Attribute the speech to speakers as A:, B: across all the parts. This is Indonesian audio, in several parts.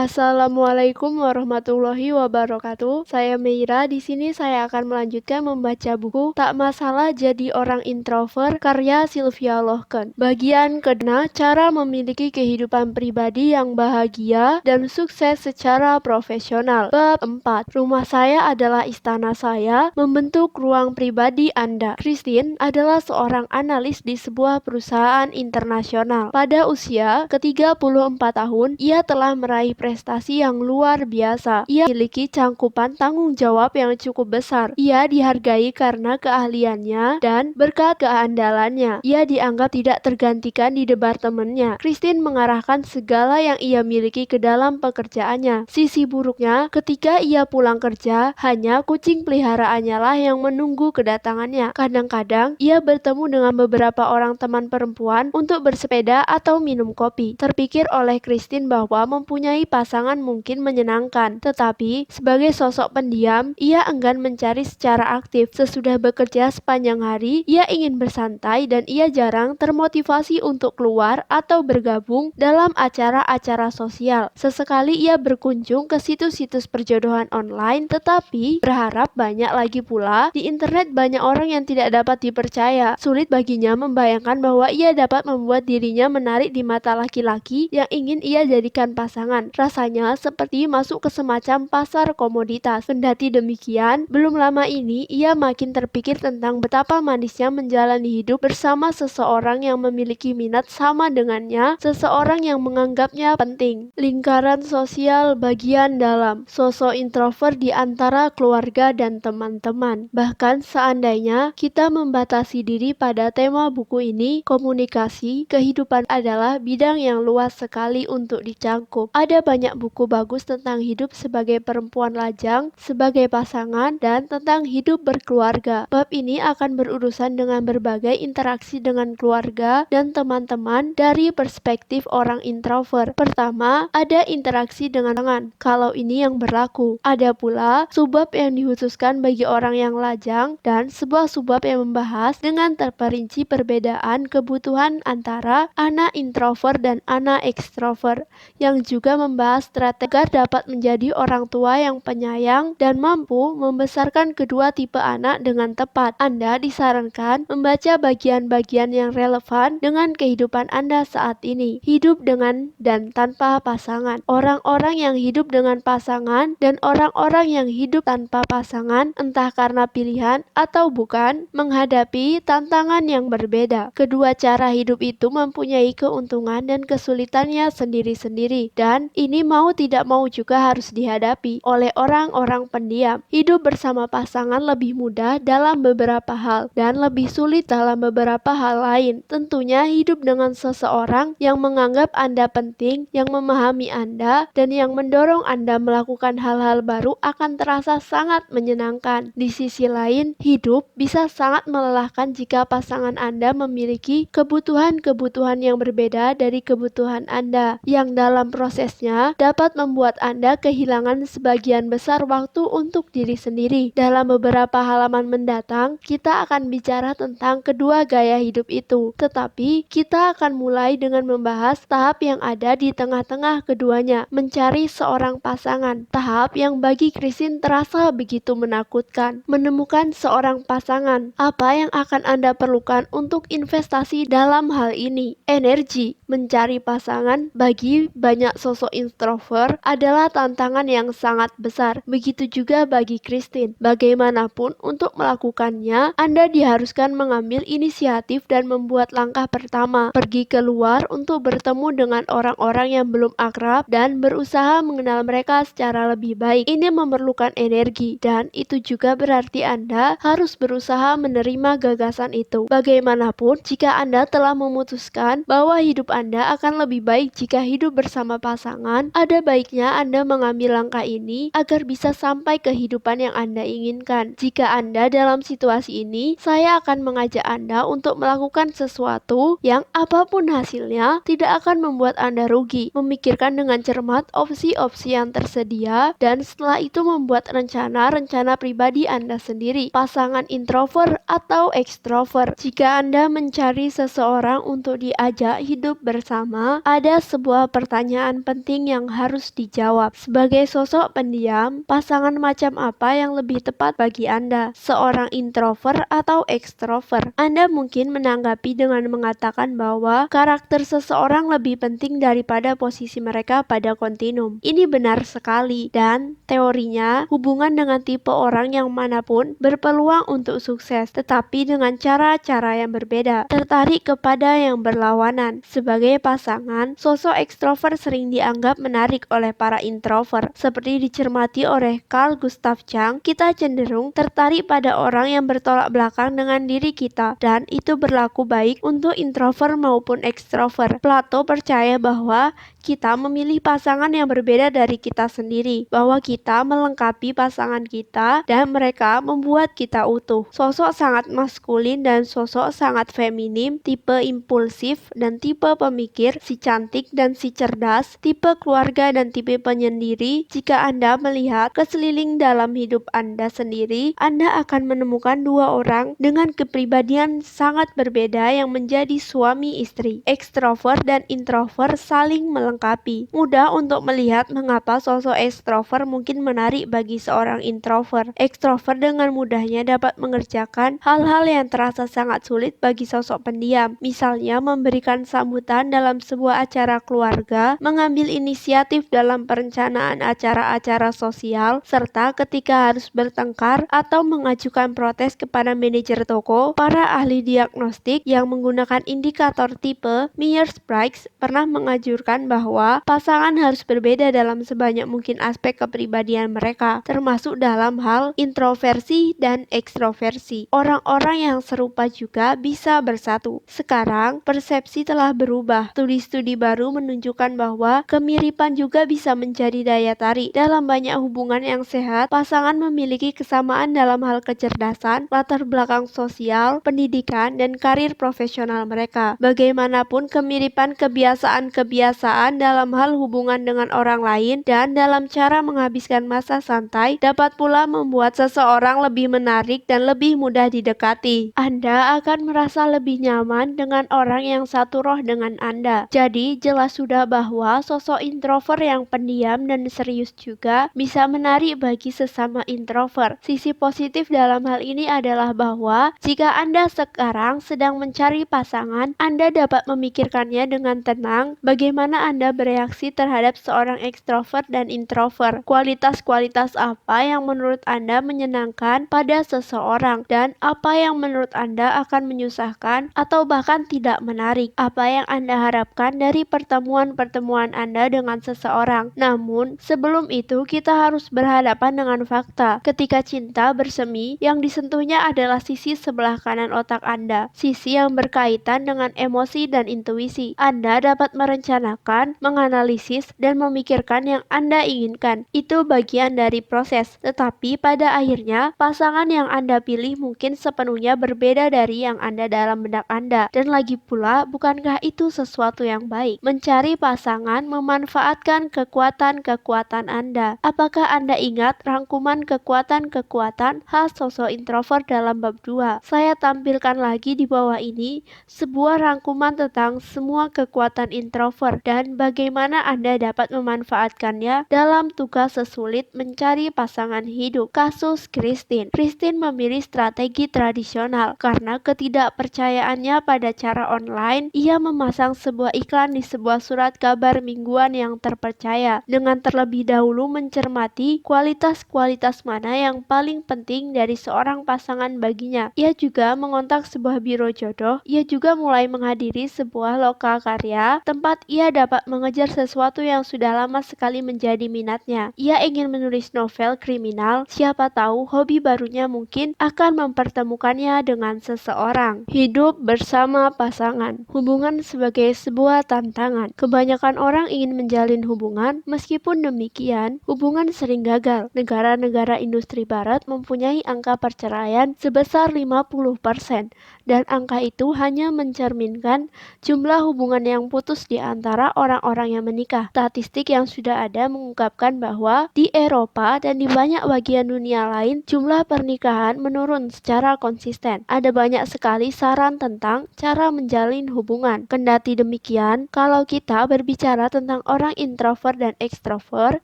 A: Assalamualaikum warahmatullahi wabarakatuh. Saya Meira. Di sini saya akan melanjutkan membaca buku Tak Masalah Jadi Orang Introvert karya Sylvia Lohken. Bagian kedua, cara memiliki kehidupan pribadi yang bahagia dan sukses secara profesional. Bab 4. Rumah saya adalah istana saya, membentuk ruang pribadi Anda. Christine adalah seorang analis di sebuah perusahaan internasional. Pada usia ke-34 tahun, ia telah meraih prestasi yang luar biasa. Ia memiliki cangkupan tanggung jawab yang cukup besar. Ia dihargai karena keahliannya dan berkat keandalannya. Ia dianggap tidak tergantikan di departemennya. Christine mengarahkan segala yang ia miliki ke dalam pekerjaannya. Sisi buruknya, ketika ia pulang kerja, hanya kucing peliharaannya lah yang menunggu kedatangannya. Kadang-kadang, ia bertemu dengan beberapa orang teman perempuan untuk bersepeda atau minum kopi. Terpikir oleh Christine bahwa mempunyai pasangan mungkin menyenangkan, tetapi sebagai sosok pendiam, ia enggan mencari secara aktif. Sesudah bekerja sepanjang hari, ia ingin bersantai dan ia jarang termotivasi untuk keluar atau bergabung dalam acara-acara sosial. Sesekali ia berkunjung ke situs-situs perjodohan online, tetapi berharap banyak lagi pula di internet banyak orang yang tidak dapat dipercaya. Sulit baginya membayangkan bahwa ia dapat membuat dirinya menarik di mata laki-laki yang ingin ia jadikan pasangan. Rasanya seperti masuk ke semacam pasar komoditas. Kendati demikian, belum lama ini ia makin terpikir tentang betapa manisnya menjalani hidup bersama seseorang yang memiliki minat sama dengannya, seseorang yang menganggapnya penting. Lingkaran sosial bagian dalam. Sosok introvert di antara keluarga dan teman-teman. Bahkan seandainya kita membatasi diri pada tema buku ini, komunikasi, kehidupan adalah bidang yang luas sekali untuk dicangkup. Ada banyak buku bagus tentang hidup sebagai perempuan lajang, sebagai pasangan, dan tentang hidup berkeluarga. Bab ini akan berurusan dengan berbagai interaksi dengan keluarga dan teman-teman dari perspektif orang introvert. Pertama, ada interaksi dengan tangan. Kalau ini yang berlaku. Ada pula subbab yang dikhususkan bagi orang yang lajang dan sebuah subbab yang membahas dengan terperinci perbedaan kebutuhan antara anak introvert dan anak ekstrovert, yang juga membahas strategi agar dapat menjadi orang tua yang penyayang dan mampu membesarkan kedua tipe anak dengan tepat. Anda disarankan membaca bagian-bagian yang relevan dengan kehidupan Anda saat ini. Hidup dengan dan tanpa pasangan. Orang-orang yang hidup dengan pasangan dan orang-orang yang hidup tanpa pasangan, entah karena pilihan atau bukan, menghadapi tantangan yang berbeda. Kedua cara hidup itu mempunyai keuntungan dan kesulitannya sendiri-sendiri, dan ini mau tidak mau juga harus dihadapi oleh orang-orang pendiam. Hidup bersama pasangan lebih mudah dalam beberapa hal dan lebih sulit dalam beberapa hal lain. Tentunya hidup dengan seseorang yang menganggap Anda penting, yang memahami Anda, dan yang mendorong Anda melakukan hal-hal baru akan terasa sangat menyenangkan. Di sisi lain, hidup bisa sangat melelahkan jika pasangan Anda memiliki kebutuhan-kebutuhan yang berbeda dari kebutuhan Anda, yang dalam prosesnya dapat membuat Anda kehilangan sebagian besar waktu untuk diri sendiri. Dalam beberapa halaman mendatang, kita akan bicara tentang kedua gaya hidup itu, tetapi kita akan mulai dengan membahas tahap yang ada di tengah-tengah keduanya, mencari seorang pasangan. Tahap yang bagi Christine terasa begitu menakutkan. Menemukan seorang pasangan. Apa yang akan Anda perlukan untuk investasi dalam hal ini? Energi. Mencari pasangan bagi banyak sosok introvert adalah tantangan yang sangat besar. Begitu juga bagi Christine. Bagaimanapun untuk melakukannya, Anda diharuskan mengambil inisiatif dan membuat langkah pertama. Pergi keluar untuk bertemu dengan orang-orang yang belum akrab dan berusaha mengenal mereka secara lebih baik. Ini memerlukan energi, dan itu juga berarti Anda harus berusaha menerima gagasan itu. Bagaimanapun, jika Anda telah memutuskan bahwa hidup Anda akan lebih baik jika hidup bersama pasangan, ada baiknya Anda mengambil langkah ini agar bisa sampai kehidupan yang Anda inginkan. Jika Anda dalam situasi ini, saya akan mengajak Anda untuk melakukan sesuatu yang apapun hasilnya tidak akan membuat Anda rugi. Memikirkan dengan cermat opsi-opsi yang tersedia, dan setelah itu membuat rencana-rencana pribadi Anda sendiri. Pasangan introvert atau ekstrovert. Jika Anda mencari seseorang untuk diajak hidup bersama, ada sebuah pertanyaan penting yang harus dijawab. Sebagai sosok pendiam, pasangan macam apa yang lebih tepat bagi Anda? Seorang introvert atau ekstrovert? Anda mungkin menanggapi dengan mengatakan bahwa karakter seseorang lebih penting daripada posisi mereka pada kontinum. Ini benar sekali, dan teorinya hubungan dengan tipe orang yang manapun berpeluang untuk sukses, tetapi dengan cara-cara yang berbeda, tertarik kepada yang berlawanan. Sebagai pasangan, sosok ekstrovert sering dianggap menarik oleh para introvert. Seperti dicermati oleh Carl Gustav Jung, kita cenderung tertarik pada orang yang bertolak belakang dengan diri kita, dan itu berlaku baik untuk introvert maupun ekstrovert. Plato percaya bahwa kita memilih pasangan yang berbeda dari kita sendiri, bahwa kita melengkapi pasangan kita dan mereka membuat kita utuh. Sosok sangat maskulin dan sosok sangat feminim, tipe impulsif dan tipe pemikir, si cantik dan si cerdas, tipe keluarga dan tipe penyendiri. Jika Anda melihat ke sekeliling dalam hidup Anda sendiri, Anda akan menemukan dua orang dengan kepribadian sangat berbeda yang menjadi suami istri. Ekstrovert dan introvert saling melengkapi. Mudah untuk melihat mengapa sosok ekstrovert mungkin menarik bagi seorang introvert. Ekstrovert dengan mudahnya dapat mengerjakan hal-hal yang terasa sangat sulit bagi sosok pendiam. Misalnya memberikan sambutan dalam sebuah acara keluarga, mengambil inisiatif dalam perencanaan acara-acara sosial, serta ketika harus bertengkar atau mengajukan protes kepada manajer toko. Para ahli diagnostik yang menggunakan indikator tipe Myers-Briggs pernah menganjurkan bahwa pasangan harus berbeda dalam sebanyak mungkin aspek kepribadian mereka, termasuk dalam hal introversi dan ekstroversi. Orang-orang yang serupa juga bisa bersatu. Sekarang, persepsi telah berubah. Studi-studi baru menunjukkan bahwa kemiripan juga bisa menjadi daya tarik. Dalam banyak hubungan yang sehat, pasangan memiliki kesamaan dalam hal kecerdasan, latar belakang sosial, pendidikan, dan karir profesional mereka. Bagaimanapun, kemiripan kebiasaan-kebiasaan dalam hal hubungan dengan orang lain dan dalam cara menghabiskan masa santai dapat pula membuat seseorang lebih menarik dan lebih mudah didekati. Anda akan merasa lebih nyaman dengan orang yang satu roh dengan Anda. Jadi, jelas sudah bahwa sosok introvert yang pendiam dan serius juga bisa menarik bagi sesama introvert. Sisi positif dalam hal ini adalah bahwa jika Anda sekarang sedang mencari pasangan, Anda dapat memikirkannya dengan tenang bagaimana Anda bereaksi terhadap seorang ekstrovert dan introvert. Kualitas-kualitas apa yang menurut Anda menyenangkan pada seseorang dan apa yang menurut Anda akan menyusahkan atau bahkan tidak menarik. Apa yang Anda harapkan dari pertemuan-pertemuan Anda dengan seseorang. Namun, sebelum itu kita harus berhadapan dengan fakta. Ketika cinta bersemi, yang disentuhnya adalah sisi sebelah kanan otak Anda, sisi yang berkaitan dengan emosi dan intuisi. Anda dapat merencanakan, menganalisis, dan memikirkan yang Anda inginkan. Itu bagian dari proses, tetapi pada akhirnya pasangan yang Anda pilih mungkin sepenuhnya berbeda dari yang ada dalam benak Anda. Dan lagi pula, bukankah itu sesuatu yang baik? Mencari pasangan memanfaatkan kekuatan-kekuatan Anda. Apakah Anda ingat rangkuman kekuatan-kekuatan khas sosok introvert dalam bab 2? Saya tampilkan lagi di bawah ini sebuah rangkuman tentang semua kekuatan introvert dan bagaimana Anda dapat memanfaatkannya dalam tugas sesulit mencari pasangan hidup. Kasus Christine. Christine memilih strategi tradisional karena ketidakpercayaannya pada cara online. Ia memasang sebuah iklan di sebuah surat kabar mingguan yang terpercaya dengan terlebih dahulu mencermati kualitas-kualitas mana yang paling penting dari seorang pasangan baginya. Ia juga mengontak sebuah biro jodoh. Ia juga mulai menghadiri sebuah lokal karya tempat ia dapat mengejar sesuatu yang sudah lama sekali menjadi minatnya. Ia ingin menulis novel kriminal. Siapa tahu hobi barunya mungkin akan mempertemukannya dengan seseorang. Hidup bersama pasangan. Hubungan sebagai sebuah tantangan. Kebanyakan orang ingin menjalin hubungan, meskipun demikian, hubungan sering gagal. Negara-negara industri barat mempunyai angka perceraian sebesar 50%, dan angka itu hanya mencerminkan jumlah hubungan yang putus di antara orang-orang yang menikah. Statistik yang sudah ada mengungkapkan bahwa di Eropa dan di banyak bagian dunia lain, jumlah pernikahan menurun secara konsisten. Ada banyak sekali saran tentang cara menjalin hubungan. Kendati demikian, kalau kita berbicara tentang orang orang introvert dan ekstrovert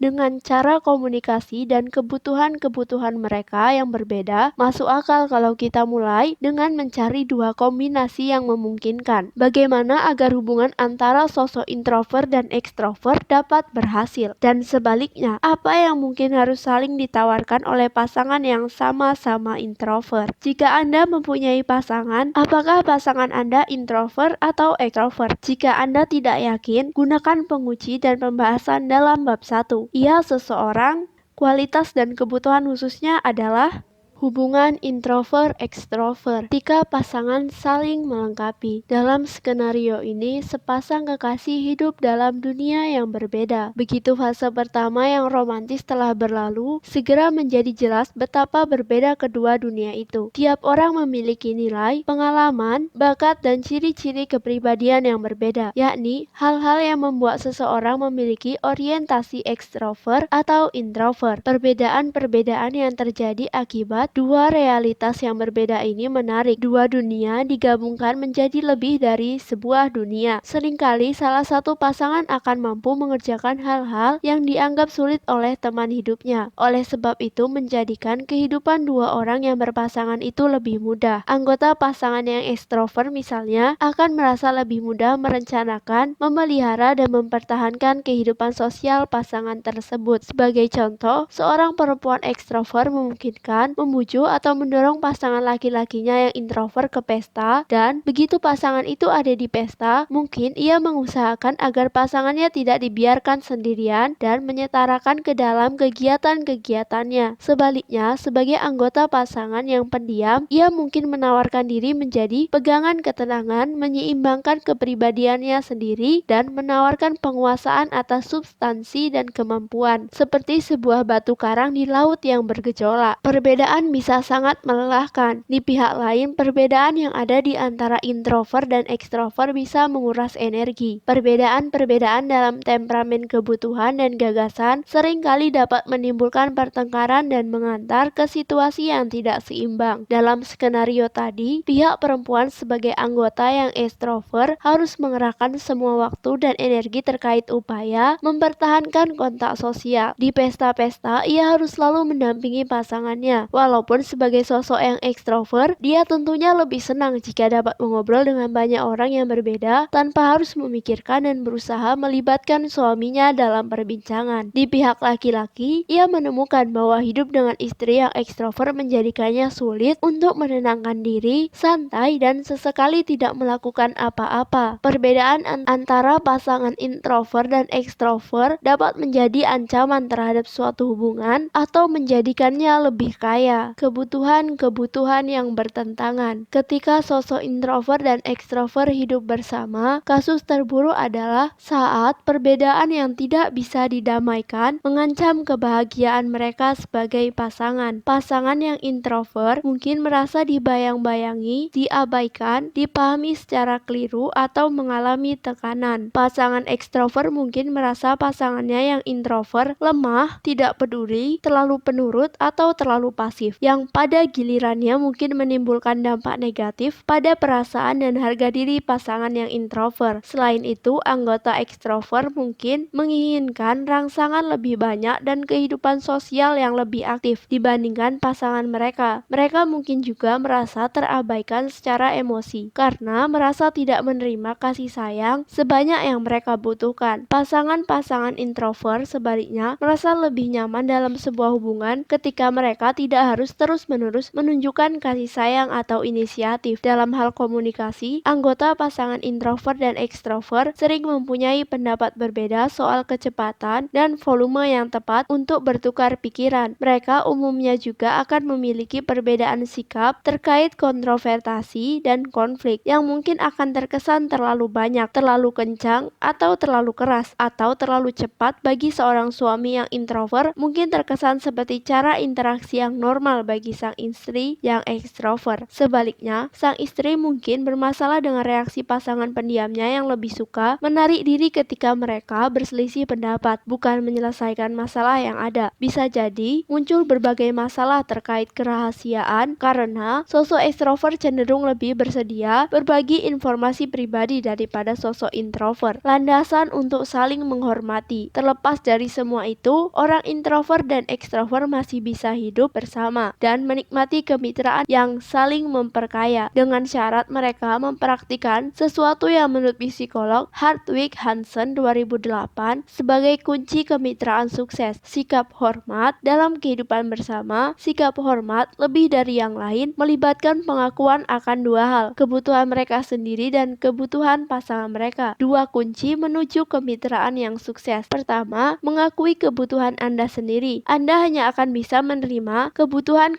A: dengan cara komunikasi dan kebutuhan-kebutuhan mereka yang berbeda, masuk akal kalau kita mulai dengan mencari dua kombinasi yang memungkinkan. Bagaimana agar hubungan antara sosok introvert dan ekstrovert dapat berhasil? Dan sebaliknya, apa yang mungkin harus saling ditawarkan oleh pasangan yang sama-sama introvert? Jika Anda mempunyai pasangan, apakah pasangan Anda introvert atau ekstrovert? Jika Anda tidak yakin, gunakan penguji dan pembahasan dalam bab 1. Ia seseorang, kualitas dan kebutuhan khususnya adalah hubungan introvert-ekstrovert ketika pasangan saling melengkapi. Dalam skenario ini, sepasang kekasih hidup dalam dunia yang berbeda. Begitu fase pertama yang romantis telah berlalu, segera menjadi jelas betapa berbeda kedua dunia itu. Tiap orang memiliki nilai, pengalaman, bakat, dan ciri-ciri kepribadian yang berbeda, yakni hal-hal yang membuat seseorang memiliki orientasi ekstrovert atau introvert. Perbedaan-perbedaan yang terjadi akibat dua realitas yang berbeda ini menarik. Dua dunia digabungkan menjadi lebih dari sebuah dunia. Seringkali salah satu pasangan akan mampu mengerjakan hal-hal yang dianggap sulit oleh teman hidupnya. Oleh sebab itu menjadikan kehidupan dua orang yang berpasangan itu lebih mudah. Anggota pasangan yang ekstrovert misalnya akan merasa lebih mudah merencanakan, memelihara, dan mempertahankan kehidupan sosial pasangan tersebut. Sebagai contoh, seorang perempuan ekstrovert memungkinkan membujuk atau mendorong pasangan laki-lakinya yang introvert ke pesta, dan begitu pasangan itu ada di pesta, mungkin ia mengusahakan agar pasangannya tidak dibiarkan sendirian dan menyetarakan ke dalam kegiatan-kegiatannya. Sebaliknya, sebagai anggota pasangan yang pendiam, ia mungkin menawarkan diri menjadi pegangan ketenangan, menyeimbangkan kepribadiannya sendiri, dan menawarkan penguasaan atas substansi dan kemampuan, seperti sebuah batu karang di laut yang bergejolak. Perbedaan bisa sangat melelahkan. Di pihak lain, perbedaan yang ada di antara introvert dan ekstrovert bisa menguras energi. Perbedaan-perbedaan dalam temperamen, kebutuhan, dan gagasan seringkali dapat menimbulkan pertengkaran dan mengantar ke situasi yang tidak seimbang. Dalam skenario tadi, pihak perempuan sebagai anggota yang ekstrovert harus mengerahkan semua waktu dan energi terkait upaya mempertahankan kontak sosial. Di pesta-pesta, ia harus selalu mendampingi pasangannya. Walaupun sebagai sosok yang ekstrovert, dia tentunya lebih senang jika dapat mengobrol dengan banyak orang yang berbeda tanpa harus memikirkan dan berusaha melibatkan suaminya dalam perbincangan. Di pihak laki-laki, ia menemukan bahwa hidup dengan istri yang ekstrovert menjadikannya sulit untuk menenangkan diri, santai, dan sesekali tidak melakukan apa-apa. Perbedaan antara pasangan introvert dan ekstrovert dapat menjadi ancaman terhadap suatu hubungan atau menjadikannya lebih kaya. Kebutuhan-kebutuhan yang bertentangan. Ketika sosok introvert dan ekstrovert hidup bersama, kasus terburuk adalah saat perbedaan yang tidak bisa didamaikan mengancam kebahagiaan mereka sebagai pasangan. Pasangan yang introvert mungkin merasa dibayang-bayangi, diabaikan, dipahami secara keliru, atau mengalami tekanan. Pasangan ekstrovert mungkin merasa pasangannya yang introvert lemah, tidak peduli, terlalu penurut, atau terlalu pasif, yang pada gilirannya mungkin menimbulkan dampak negatif pada perasaan dan harga diri pasangan yang introvert. Selain itu, anggota ekstrovert mungkin menginginkan rangsangan lebih banyak dan kehidupan sosial yang lebih aktif dibandingkan pasangan mereka. Mereka mungkin juga merasa terabaikan secara emosi karena merasa tidak menerima kasih sayang sebanyak yang mereka butuhkan. Pasangan-pasangan introvert sebaliknya merasa lebih nyaman dalam sebuah hubungan ketika mereka tidak harus terus-menerus menunjukkan kasih sayang atau inisiatif. Dalam hal komunikasi, anggota pasangan introvert dan ekstrovert sering mempunyai pendapat berbeda soal kecepatan dan volume yang tepat untuk bertukar pikiran. Mereka umumnya juga akan memiliki perbedaan sikap terkait kontroversi dan konflik yang mungkin akan terkesan terlalu banyak, terlalu kencang, atau terlalu keras, atau terlalu cepat. Bagi seorang suami yang introvert, mungkin terkesan seperti cara interaksi yang normal normal bagi sang istri yang ekstrovert. Sebaliknya, sang istri mungkin bermasalah dengan reaksi pasangan pendiamnya yang lebih suka menarik diri ketika mereka berselisih pendapat, bukan menyelesaikan masalah yang ada. Bisa jadi muncul berbagai masalah terkait kerahasiaan karena sosok ekstrovert cenderung lebih bersedia berbagi informasi pribadi daripada sosok introvert. Landasan untuk saling menghormati. Terlepas dari semua itu, orang introvert dan ekstrovert masih bisa hidup bersama dan menikmati kemitraan yang saling memperkaya dengan syarat mereka mempraktikkan sesuatu yang menurut psikolog Hartwig Hansen 2008 sebagai kunci kemitraan sukses. Sikap hormat dalam kehidupan bersama. Sikap hormat lebih dari yang lain melibatkan pengakuan akan dua hal, kebutuhan mereka sendiri dan kebutuhan pasangan mereka. Dua kunci menuju kemitraan yang sukses. Pertama, mengakui kebutuhan Anda sendiri. Anda hanya akan bisa menerima kebutuhan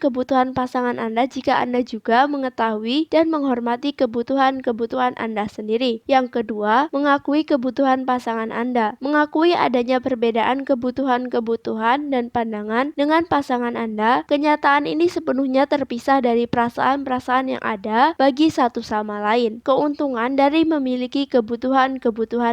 A: pasangan Anda jika Anda juga mengetahui dan menghormati kebutuhan Anda sendiri. Yang kedua, mengakui kebutuhan pasangan Anda. Mengakui adanya perbedaan kebutuhan dan pandangan dengan pasangan Anda. Kenyataan ini sepenuhnya terpisah dari perasaan-perasaan yang ada bagi satu sama lain. Keuntungan dari memiliki kebutuhan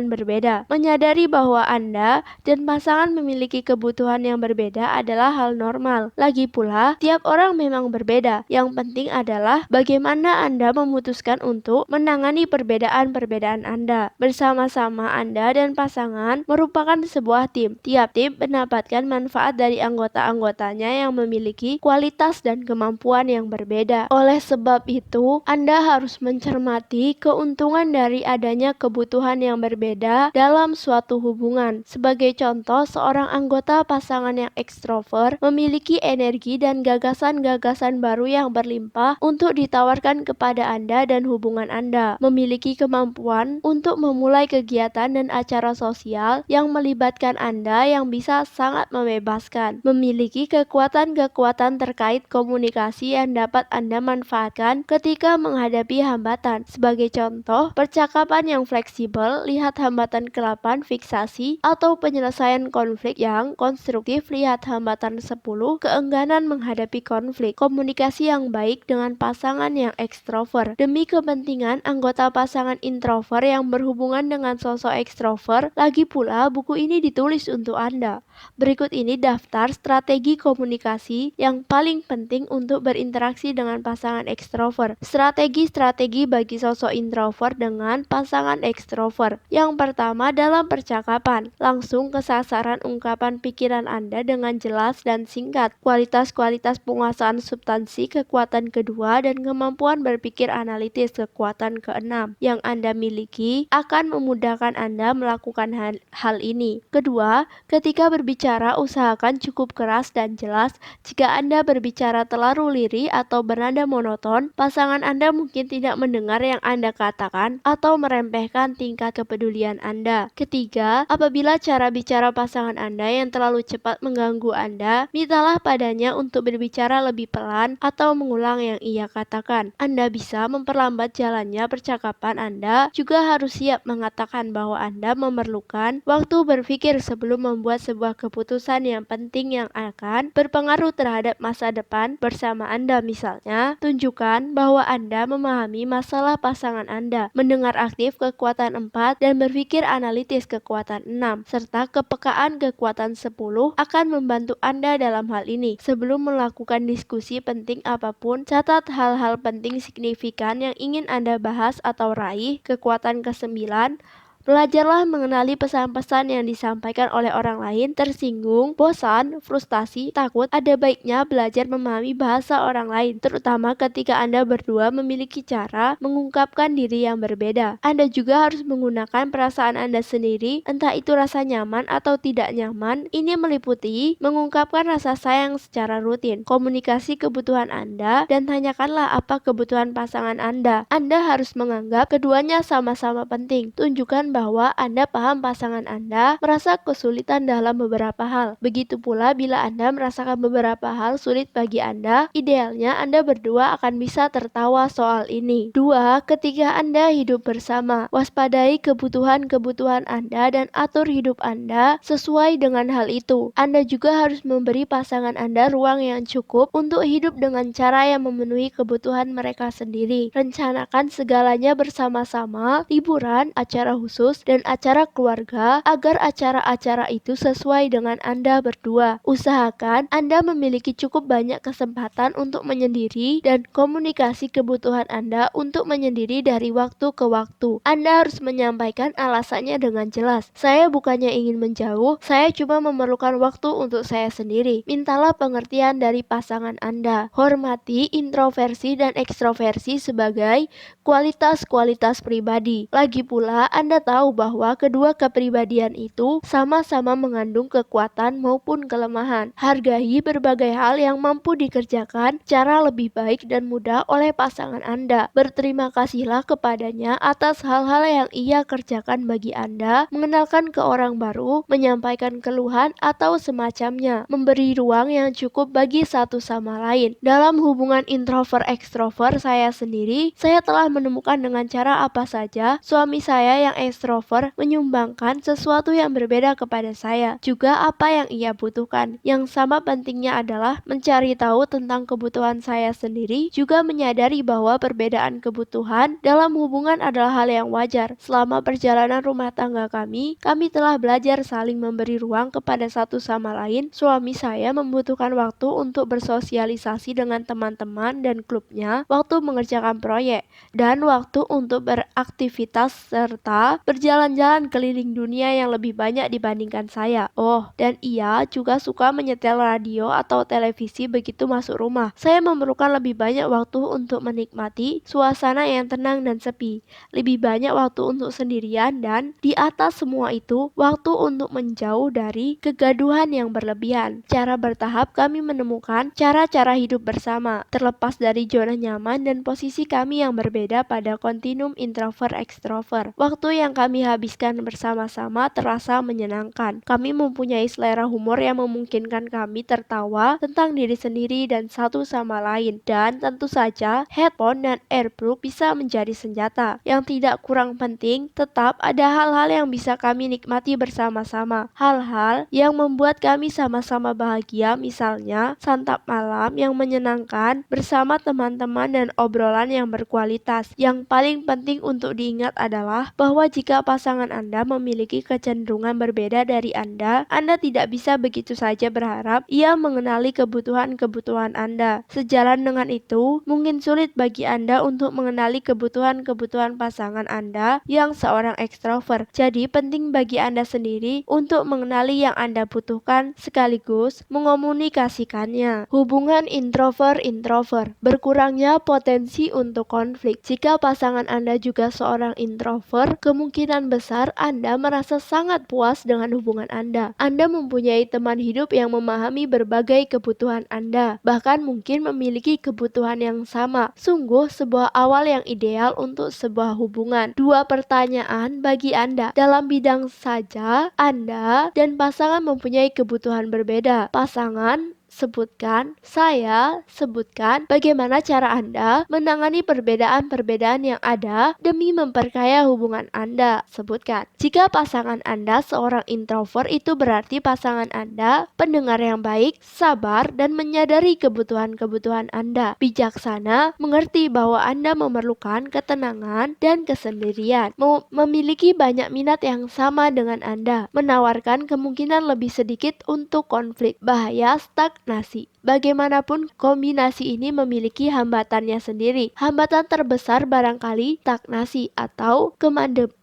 A: berbeda. Menyadari bahwa Anda dan pasangan memiliki kebutuhan yang berbeda adalah hal normal. Lagi pula, tiap orang memang berbeda. Yang penting adalah bagaimana Anda memutuskan untuk menangani perbedaan-perbedaan Anda. Bersama-sama Anda dan pasangan merupakan sebuah tim. Tiap tim mendapatkan manfaat dari anggota-anggotanya yang memiliki kualitas dan kemampuan yang berbeda. Oleh sebab itu, Anda harus mencermati keuntungan dari adanya kebutuhan yang berbeda dalam suatu hubungan. Sebagai contoh, seorang anggota pasangan yang ekstrovert memiliki energi dan gagasan-gagasan baru yang berlimpah untuk ditawarkan kepada Anda dan hubungan Anda. Memiliki kemampuan untuk memulai kegiatan dan acara sosial yang melibatkan Anda yang bisa sangat membebaskan. Memiliki kekuatan-kekuatan terkait komunikasi yang dapat Anda manfaatkan ketika menghadapi hambatan. Sebagai contoh, percakapan yang fleksibel, lihat hambatan ke-8 fiksasi, atau penyelesaian konflik yang konstruktif, lihat hambatan 10 keengganan menghadapi konflik. Komunikasi yang baik dengan pasangan yang ekstrovert. Demi kepentingan anggota pasangan introvert yang berhubungan dengan sosok ekstrovert, lagi pula buku ini ditulis untuk Anda. Berikut ini daftar strategi komunikasi yang paling penting untuk berinteraksi dengan pasangan ekstrovert. Strategi-strategi bagi sosok introvert dengan pasangan ekstrovert. Yang pertama, dalam percakapan, langsung ke sasaran ungkapan pikiran Anda dengan jelas dan singkat. Kualitas-kualitas penguasaan substansi, kekuatan kedua, dan kemampuan berpikir analitis, kekuatan keenam, yang Anda miliki akan memudahkan Anda melakukan hal ini. Kedua, ketika berbicara usahakan cukup keras dan jelas. Jika Anda berbicara terlalu lirih atau bernada monoton, pasangan Anda mungkin tidak mendengar yang Anda katakan atau meremehkan tingkat kepedulian Anda. Ketiga, apabila cara bicara pasangan Anda yang terlalu cepat mengganggu Anda, mintalah padanya untuk berbicara lebih pelan atau mengulang yang ia katakan. Anda bisa memperlambat jalannya percakapan Anda, juga harus siap mengatakan bahwa Anda memerlukan waktu berpikir sebelum membuat sebuah keputusan yang penting yang akan berpengaruh terhadap masa depan bersama Anda. Misalnya, tunjukkan bahwa Anda memahami masalah pasangan Anda, mendengar aktif kekuatan 4, dan berpikir analitis kekuatan 6, serta kepekaan kekuatan 10 akan membantu Anda dalam hal ini. Sebelum melakukan diskusi penting apapun, catat hal-hal penting signifikan yang ingin Anda bahas atau raih. Kekuatan ke-9, belajarlah mengenali pesan-pesan yang disampaikan oleh orang lain. Tersinggung, bosan, frustasi, takut, ada baiknya belajar memahami bahasa orang lain, terutama ketika Anda berdua memiliki cara mengungkapkan diri yang berbeda. Anda juga harus menggunakan perasaan Anda sendiri, entah itu rasa nyaman atau tidak nyaman. Ini meliputi mengungkapkan rasa sayang secara rutin, komunikasi kebutuhan Anda, dan tanyakanlah apa kebutuhan pasangan Anda. Anda harus menganggap keduanya sama-sama penting. Tunjukkan bahwa Anda paham pasangan Anda merasa kesulitan dalam beberapa hal. Begitu pula bila Anda merasakan beberapa hal sulit bagi Anda, idealnya Anda berdua akan bisa tertawa soal ini. 2. Ketika Anda hidup bersama, waspadai kebutuhan-kebutuhan Anda dan atur hidup Anda sesuai dengan hal itu. Anda juga harus memberi pasangan Anda ruang yang cukup untuk hidup dengan cara yang memenuhi kebutuhan mereka sendiri. Rencanakan segalanya bersama-sama, liburan, acara khusus, dan acara keluarga agar acara-acara itu sesuai dengan Anda berdua. Usahakan Anda memiliki cukup banyak kesempatan untuk menyendiri dan komunikasi kebutuhan Anda untuk menyendiri dari waktu ke waktu. Anda harus menyampaikan alasannya dengan jelas. Saya bukannya ingin menjauh, saya cuma memerlukan waktu untuk saya sendiri. Mintalah pengertian dari pasangan Anda. Hormati introversi dan ekstroversi sebagai kualitas-kualitas pribadi. Lagi pula, Anda tahu bahwa kedua kepribadian itu sama-sama mengandung kekuatan maupun kelemahan. Hargai berbagai hal yang mampu dikerjakan cara lebih baik dan mudah oleh pasangan Anda. Berterima kasihlah kepadanya atas hal-hal yang ia kerjakan bagi Anda, mengenalkan ke orang baru, menyampaikan keluhan atau semacamnya, memberi ruang yang cukup bagi satu sama lain. Dalam hubungan introvert-ekstrovert saya sendiri, saya telah menemukan dengan cara apa saja suami saya yang ekstrovert menyumbangkan sesuatu yang berbeda kepada saya, juga apa yang ia butuhkan. Yang sama pentingnya adalah mencari tahu tentang kebutuhan saya sendiri, juga menyadari bahwa perbedaan kebutuhan dalam hubungan adalah hal yang wajar. Selama perjalanan rumah tangga kami telah belajar saling memberi ruang kepada satu sama lain. Suami saya membutuhkan waktu untuk bersosialisasi dengan teman-teman dan klubnya, waktu mengerjakan proyek, dan waktu untuk beraktivitas serta berjalan-jalan keliling dunia yang lebih banyak dibandingkan saya. Oh, dan ia juga suka menyetel radio atau televisi begitu masuk rumah. Saya memerlukan lebih banyak waktu untuk menikmati suasana yang tenang dan sepi, lebih banyak waktu untuk sendirian, dan di atas semua itu, waktu untuk menjauh dari kegaduhan yang berlebihan. Cara bertahap kami menemukan cara-cara hidup bersama, terlepas dari zona nyaman dan posisi kami yang berbeda pada kontinum introvert-ekstrovert. Waktu yang kami habiskan bersama-sama terasa menyenangkan. Kami mempunyai selera humor yang memungkinkan kami tertawa tentang diri sendiri dan satu sama lain. Dan tentu saja, headphone dan earplug bisa menjadi senjata. Yang tidak kurang penting, tetap ada hal-hal yang bisa kami nikmati bersama-sama. Hal-hal yang membuat kami sama-sama bahagia, misalnya santap malam yang menyenangkan bersama teman-teman dan obrolan yang berkualitas. Yang paling penting untuk diingat adalah bahwa jika pasangan Anda memiliki kecenderungan berbeda dari Anda tidak bisa begitu saja berharap ia mengenali kebutuhan-kebutuhan Anda. Sejalan dengan itu, mungkin sulit bagi Anda untuk mengenali kebutuhan-kebutuhan pasangan Anda yang seorang ekstrovert. Jadi penting bagi Anda sendiri untuk mengenali yang Anda butuhkan sekaligus mengomunikasikannya. Hubungan introvert-introvert. Berkurangnya potensi untuk konflik. Jika pasangan Anda juga seorang introvert, kemungkinan besar Anda merasa sangat puas dengan hubungan Anda. Anda mempunyai teman hidup yang memahami berbagai kebutuhan Anda, bahkan mungkin memiliki kebutuhan yang sama. Sungguh sebuah awal yang ideal untuk sebuah hubungan. 2 pertanyaan bagi Anda. Dalam bidang saja, Anda dan pasangan mempunyai kebutuhan berbeda. Pasangan sebutkan, saya sebutkan bagaimana cara Anda menangani perbedaan-perbedaan yang ada demi memperkaya hubungan Anda. Sebutkan. Jika pasangan Anda seorang introvert, itu berarti pasangan Anda pendengar yang baik, sabar, dan menyadari kebutuhan-kebutuhan Anda. Bijaksana, mengerti bahwa Anda memerlukan ketenangan dan kesendirian. Memiliki banyak minat yang sama dengan Anda. Menawarkan kemungkinan lebih sedikit untuk konflik. Bahaya stagnasi. Bagaimanapun kombinasi ini memiliki hambatannya sendiri. Hambatan terbesar barangkali stagnasi atau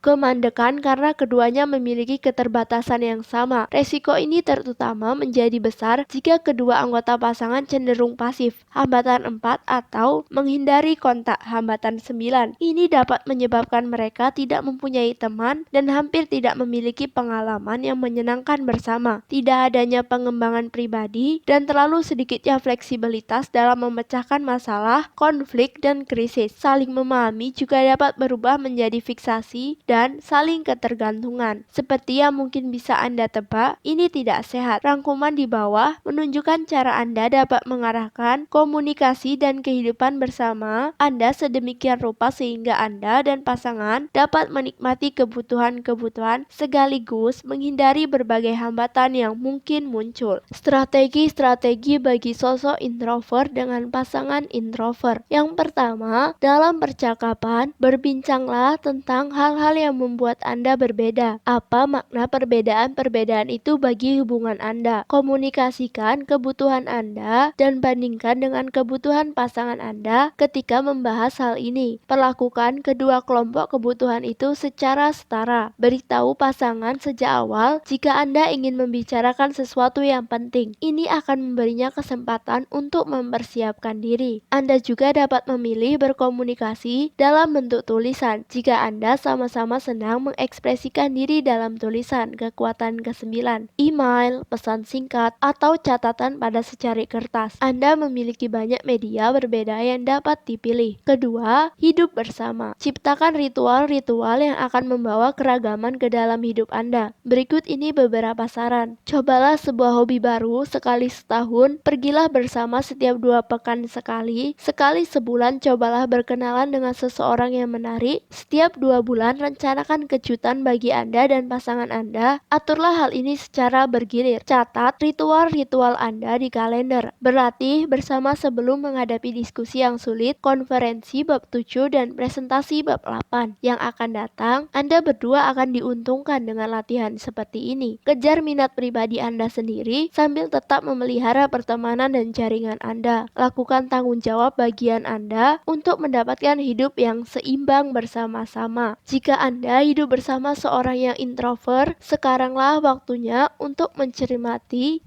A: kemandekan karena keduanya memiliki keterbatasan yang sama. Resiko ini terutama menjadi besar jika kedua anggota pasangan cenderung pasif. Hambatan 4 atau menghindari kontak. Hambatan 9. Ini dapat menyebabkan mereka tidak mempunyai teman dan hampir tidak memiliki pengalaman yang menyenangkan bersama. Tidak adanya pengembangan pribadi dan terlalu sedikitnya fleksibilitas dalam memecahkan masalah, konflik, dan krisis. Saling memahami juga dapat berubah menjadi fiksasi dan saling ketergantungan. Seperti yang mungkin bisa Anda tebak, ini tidak sehat. Rangkuman di bawah menunjukkan cara Anda dapat mengarahkan komunikasi dan kehidupan bersama Anda sedemikian rupa sehingga Anda dan pasangan dapat menikmati kebutuhan-kebutuhan sekaligus menghindari berbagai hambatan yang mungkin muncul. Strategi-strategi bagi sosok introvert dengan pasangan introvert. Yang pertama, dalam percakapan, berbincanglah tentang hal-hal yang membuat Anda berbeda. Apa makna perbedaan-perbedaan itu bagi hubungan Anda? Komunikasikan kebutuhan Anda dan bandingkan dengan kebutuhan pasangan Anda ketika membahas hal ini. Perlakukan kedua kelompok kebutuhan itu secara setara. Beritahu pasangan sejak awal jika Anda ingin membicarakan sesuatu yang penting. Ini akan memberinya kesempatan untuk mempersiapkan diri. Anda juga dapat memilih berkomunikasi dalam bentuk tulisan jika Anda sama-sama senang mengekspresikan diri dalam tulisan. Kekuatan ke-9, email, pesan singkat, atau catatan pada secari kertas. Anda memiliki banyak media berbeda yang dapat dipilih. Kedua, hidup bersama. Ciptakan ritual-ritual yang akan membawa keragaman ke dalam hidup Anda. Berikut ini beberapa saran. Cobalah sebuah hobi baru sekali setahun. Pergilah bersama setiap 2 pekan sekali. Sekali sebulan cobalah berkenalan dengan seseorang yang menarik. Setiap 2 bulan rencanakan kejutan bagi Anda dan pasangan Anda. Aturlah hal ini secara bergilir. Catat ritual-ritual Anda di kalender. Berlatih bersama sebelum menghadapi diskusi yang sulit, konferensi bab 7 dan presentasi bab 8 yang akan datang. Anda berdua akan diuntungkan dengan latihan seperti ini. Kejar minat pribadi Anda sendiri sambil tetap memelihara pertemanan dan jaringan Anda. Lakukan tanggung jawab bagian Anda untuk mendapatkan hidup yang seimbang bersama-sama. Jika Anda hidup bersama seorang yang introvert, sekaranglah waktunya untuk mencermati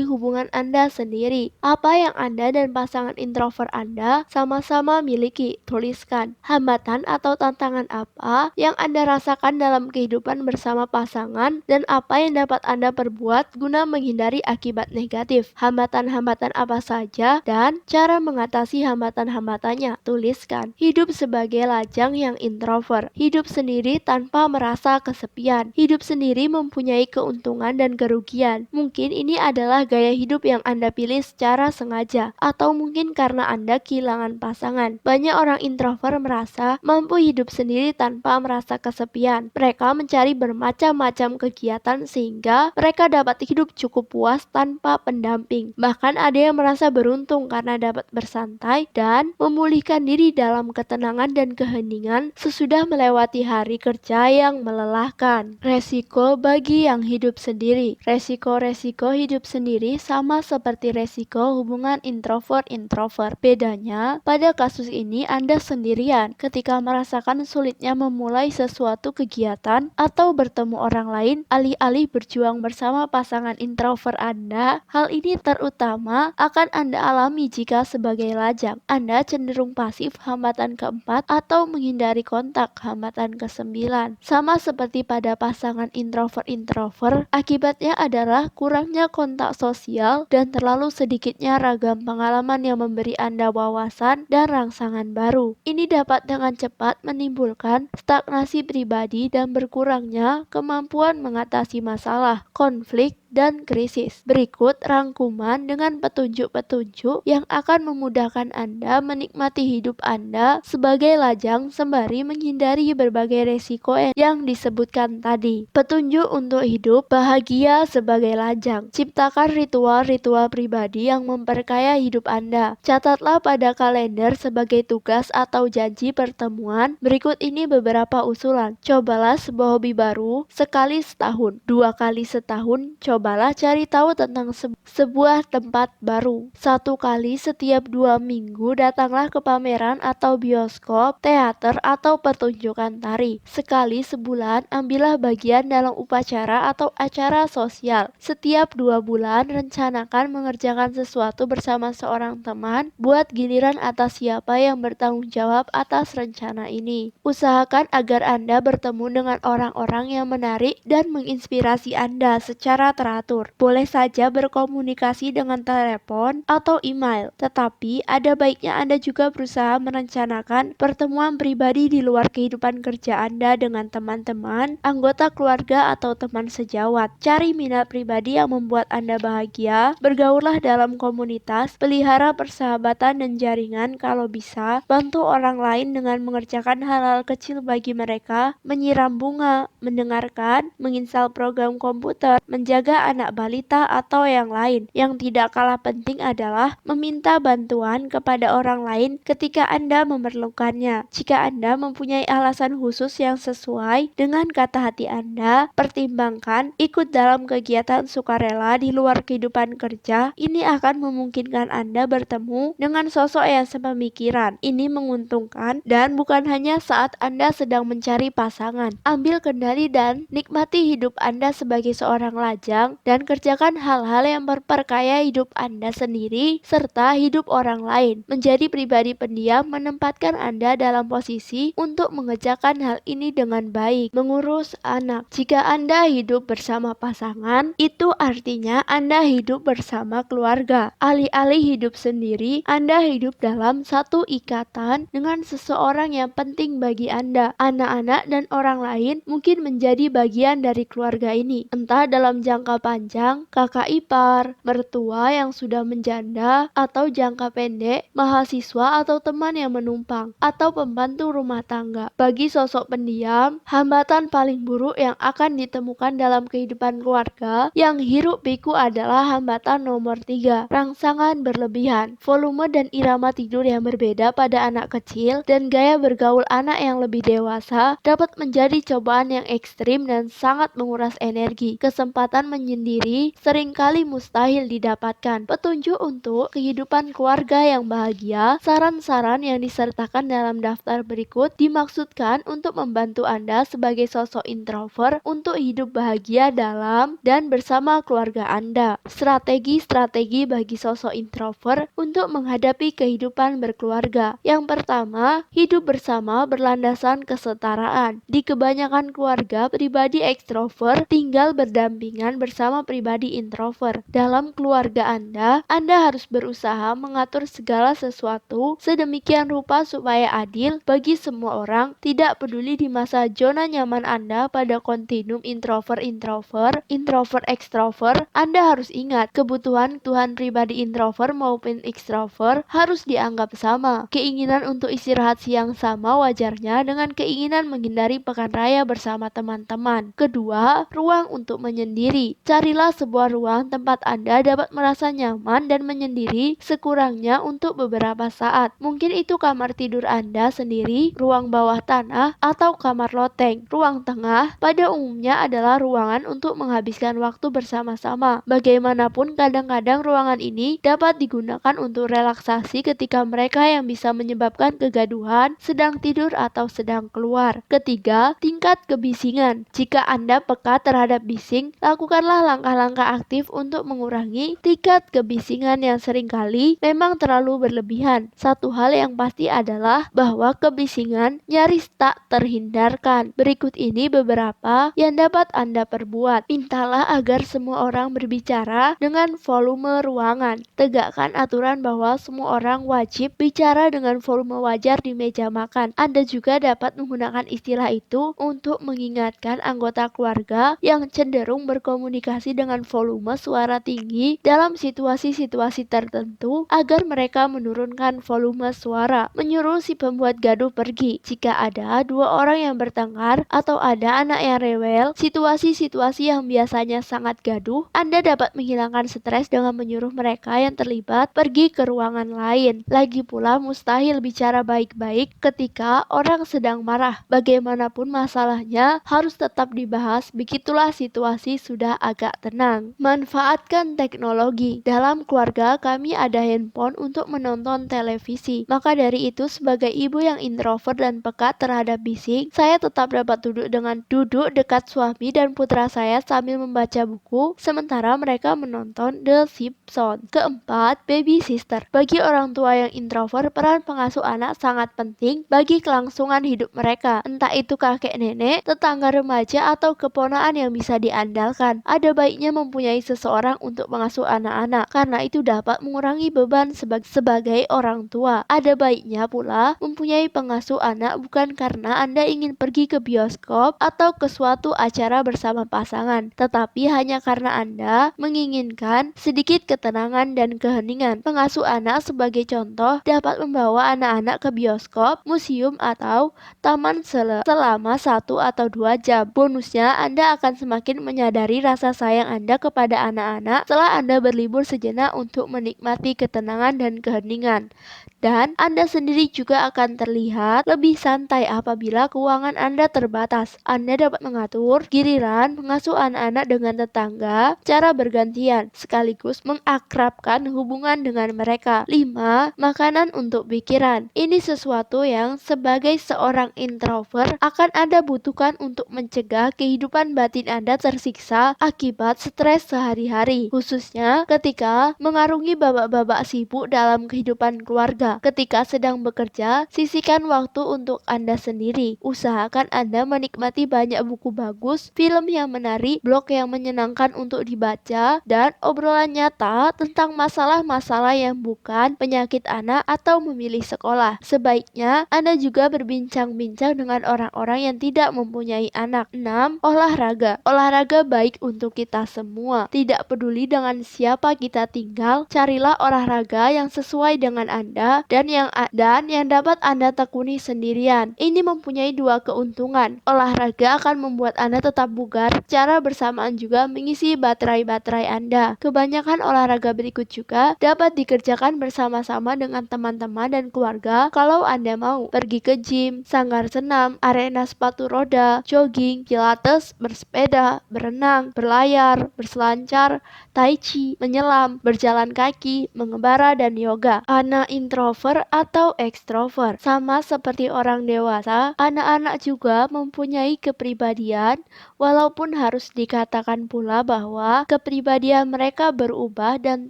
A: hubungan Anda sendiri. Apa yang Anda dan pasangan introvert Anda sama-sama miliki? Tuliskan. Hambatan atau tantangan apa yang Anda rasakan dalam kehidupan bersama pasangan dan apa yang dapat Anda perbuat guna menghindari akibat negatif? Hambatan-hambatan apa saja dan cara mengatasi hambatan-hambatannya? Tuliskan. Hidup sebagai lajang yang introvert. Hidup sendiri tanpa merasa kesepian. Hidup sendiri mempunyai keuntungan dan kerugian. Mungkin ini adalah gaya hidup yang Anda pilih secara sengaja, atau mungkin karena Anda kehilangan pasangan. Banyak orang introvert merasa mampu hidup sendiri tanpa merasa kesepian. Mereka mencari bermacam-macam kegiatan sehingga mereka dapat hidup cukup puas tanpa pendamping. Bahkan ada yang merasa beruntung karena dapat bersantai dan memulihkan diri dalam ketenangan dan keheningan sesudah melewati hari kerja yang melelahkan. Resiko bagi yang hidup sendiri. Resiko-resiko hidup sendiri sama seperti resiko hubungan introvert-introvert. Bedanya, pada kasus ini Anda sendirian ketika merasakan sulitnya memulai sesuatu kegiatan atau bertemu orang lain alih-alih berjuang bersama pasangan introvert Anda. Hal ini terutama akan Anda alami jika sebagai lajang. Anda cenderung pasif, hambatan keempat, atau menghindari kontak, hambatan ke-9. Sama seperti pada pasangan introvert-introvert, akibatnya adalah kurangnya kontak sosial dan terlalu sedikitnya ragam pengalaman yang memberi Anda wawasan dan rangsangan baru. Ini dapat dengan cepat menimbulkan stagnasi pribadi dan berkurangnya kemampuan mengatasi masalah, konflik, dan krisis. Berikut rangkuman dengan petunjuk-petunjuk yang akan memudahkan Anda menikmati hidup Anda sebagai lajang sembari menghindari berbagai resiko yang disebutkan tadi. Petunjuk untuk hidup bahagia sebagai lajang. Ciptakan ritual-ritual pribadi yang memperkaya hidup Anda. Catatlah pada kalender sebagai tugas atau janji pertemuan. Berikut ini beberapa usulan. Cobalah sebuah hobi baru sekali setahun. 2 kali setahun, cobalah cari tahu tentang sebuah tempat baru. 1 kali setiap 2 minggu, datanglah ke pameran atau bioskop, teater, atau pertunjukan tari. Sekali sebulan, ambillah bagian dalam upacara atau acara sosial. Setiap 2 bulan, rencanakan mengerjakan sesuatu bersama seorang teman. Buat giliran atas siapa yang bertanggung jawab atas rencana ini. Usahakan agar Anda bertemu dengan orang-orang yang menarik dan menginspirasi Anda secara teratur. teratur. Boleh saja berkomunikasi dengan telepon atau email, tetapi ada baiknya Anda juga berusaha merencanakan pertemuan pribadi di luar kehidupan kerja Anda dengan teman-teman, anggota keluarga, atau teman sejawat. Cari minat pribadi yang membuat Anda bahagia, bergaullah dalam komunitas, pelihara persahabatan dan jaringan kalau bisa, bantu orang lain dengan mengerjakan hal-hal kecil bagi mereka, menyiram bunga, mendengarkan, menginstal program komputer, menjaga anak balita, atau yang lain. Yang tidak kalah penting adalah meminta bantuan kepada orang lain ketika Anda memerlukannya. Jika Anda mempunyai alasan khusus yang sesuai dengan kata hati Anda, pertimbangkan ikut dalam kegiatan sukarela di luar kehidupan kerja. Ini akan memungkinkan Anda bertemu dengan sosok yang sepemikiran. Ini menguntungkan dan bukan hanya saat Anda sedang mencari pasangan. Ambil kendali dan nikmati hidup Anda sebagai seorang lajang dan kerjakan hal-hal yang memperkaya hidup Anda sendiri serta hidup orang lain. Menjadi pribadi pendiam menempatkan Anda dalam posisi untuk mengerjakan hal ini dengan baik. Mengurus anak. Jika Anda hidup bersama pasangan, itu artinya Anda hidup bersama keluarga. Alih-alih hidup sendiri, Anda hidup dalam satu ikatan dengan seseorang yang penting bagi Anda. Anak-anak dan orang lain mungkin menjadi bagian dari keluarga ini, entah dalam jangka panjang, kakak ipar, mertua yang sudah menjanda, atau jangka pendek, mahasiswa atau teman yang menumpang, atau pembantu rumah tangga. Bagi sosok pendiam, hambatan paling buruk yang akan ditemukan dalam kehidupan keluarga yang hiruk pikuk adalah hambatan nomor 3, rangsangan berlebihan. Volume dan irama tidur yang berbeda pada anak kecil dan gaya bergaul anak yang lebih dewasa dapat menjadi cobaan yang ekstrim dan sangat menguras energi. Kesempatan menyendiri seringkali mustahil didapatkan. Petunjuk untuk kehidupan keluarga yang bahagia, saran-saran yang disertakan dalam daftar berikut dimaksudkan untuk membantu Anda sebagai sosok introvert untuk hidup bahagia dalam dan bersama keluarga Anda. Strategi-strategi bagi sosok introvert untuk menghadapi kehidupan berkeluarga. Yang pertama, hidup bersama berlandasan kesetaraan. Di kebanyakan keluarga, pribadi ekstrovert tinggal berdampingan bersama pribadi introvert. Dalam keluarga Anda harus berusaha mengatur segala sesuatu sedemikian rupa supaya adil bagi semua orang, tidak peduli di masa zona nyaman Anda pada kontinum introvert-introvert, introvert-ekstrovert. Anda harus ingat, kebutuhan pribadi introvert maupun ekstrovert harus dianggap sama. Keinginan untuk istirahat siang sama wajarnya dengan keinginan menghindari pekan raya bersama teman-teman. Kedua, ruang untuk menyendiri. Carilah sebuah ruang tempat Anda dapat merasa nyaman dan menyendiri sekurangnya untuk beberapa saat. Mungkin itu kamar tidur Anda sendiri, ruang bawah tanah, atau kamar loteng. Ruang tengah pada umumnya adalah ruangan untuk menghabiskan waktu bersama-sama. Bagaimanapun, kadang-kadang ruangan ini dapat digunakan untuk relaksasi ketika mereka yang bisa menyebabkan kegaduhan sedang tidur atau sedang keluar. Ketiga, tingkat kebisingan. Jika Anda peka terhadap bising, lakukanlah langkah-langkah aktif untuk mengurangi tingkat kebisingan yang seringkali memang terlalu berlebihan. Satu hal yang pasti adalah bahwa kebisingan nyaris tak terhindarkan. Berikut ini beberapa yang dapat Anda perbuat. Mintalah agar semua orang berbicara dengan volume ruangan. Tegakkan aturan bahwa semua orang wajib bicara dengan volume wajar di meja makan. Anda juga dapat menggunakan istilah itu untuk mengingatkan anggota keluarga yang cenderung berkomunikasi dengan volume suara tinggi dalam situasi-situasi tertentu agar mereka menurunkan volume suara. Menyuruh si pembuat gaduh pergi. Jika ada dua orang yang bertengkar atau ada anak yang rewel, situasi-situasi yang biasanya sangat gaduh, Anda dapat menghilangkan stres dengan menyuruh mereka yang terlibat pergi ke ruangan lain. Lagi pula mustahil bicara baik-baik ketika orang sedang marah. Bagaimanapun masalahnya harus tetap dibahas, begitulah situasi sudah agak tenang. Manfaatkan teknologi. Dalam keluarga kami ada handphone untuk menonton televisi. Maka dari itu sebagai ibu yang introvert dan peka terhadap bising, saya tetap dapat duduk dekat suami dan putra saya sambil membaca buku sementara mereka menonton The Simpsons. Keempat, baby sister. Bagi orang tua yang introvert, peran pengasuh anak sangat penting bagi kelangsungan hidup mereka. Entah itu kakek nenek, tetangga remaja, atau keponakan yang bisa diandalkan. Ada ada baiknya mempunyai seseorang untuk mengasuh anak-anak, karena itu dapat mengurangi beban sebagai orang tua. Ada baiknya pula mempunyai pengasuh anak bukan karena Anda ingin pergi ke bioskop atau ke suatu acara bersama pasangan, tetapi hanya karena Anda menginginkan sedikit ketenangan dan keheningan. Pengasuh anak sebagai contoh dapat membawa anak-anak ke bioskop, museum, atau taman selama 1 atau 2 jam. Bonusnya, Anda akan semakin menyadari rasa sayang Anda kepada anak-anak setelah Anda berlibur sejenak untuk menikmati ketenangan dan keheningan. Dan Anda sendiri juga akan terlihat lebih santai apabila keuangan Anda terbatas. Anda dapat mengatur giliran mengasuh anak-anak dengan tetangga cara bergantian, sekaligus mengakrabkan hubungan dengan mereka. 5. Makanan untuk pikiran. Ini sesuatu yang sebagai seorang introvert akan Anda butuhkan untuk mencegah kehidupan batin Anda tersiksa akibat stres sehari-hari, khususnya ketika mengarungi babak-babak sibuk dalam kehidupan keluarga. Ketika sedang bekerja, sisihkan waktu untuk Anda sendiri. Usahakan Anda menikmati banyak buku bagus, film yang menarik, blog yang menyenangkan untuk dibaca, dan obrolan nyata tentang masalah-masalah yang bukan penyakit anak atau memilih sekolah. Sebaiknya Anda juga berbincang-bincang dengan orang-orang yang tidak mempunyai anak. 6. Olahraga. Olahraga baik untuk kita semua. Tidak peduli dengan siapa kita tinggal, carilah olahraga yang sesuai dengan Anda dan yang dapat Anda tekuni sendirian. Ini mempunyai 2 keuntungan. Olahraga akan membuat Anda tetap bugar, secara bersamaan juga mengisi baterai Anda. Kebanyakan olahraga berikut juga dapat dikerjakan bersama-sama dengan teman-teman dan keluarga kalau Anda mau. Pergi ke gym, sanggar senam, arena sepatu roda, jogging, pilates, bersepeda, berenang, berlayar, berselancar, tai chi, menyelam, berjalan kaki, mengembara, dan yoga. Anak introvert atau ekstrovert. Sama seperti orang dewasa, anak-anak juga mempunyai kepribadian, walaupun harus dikatakan pula bahwa kepribadian mereka berubah dan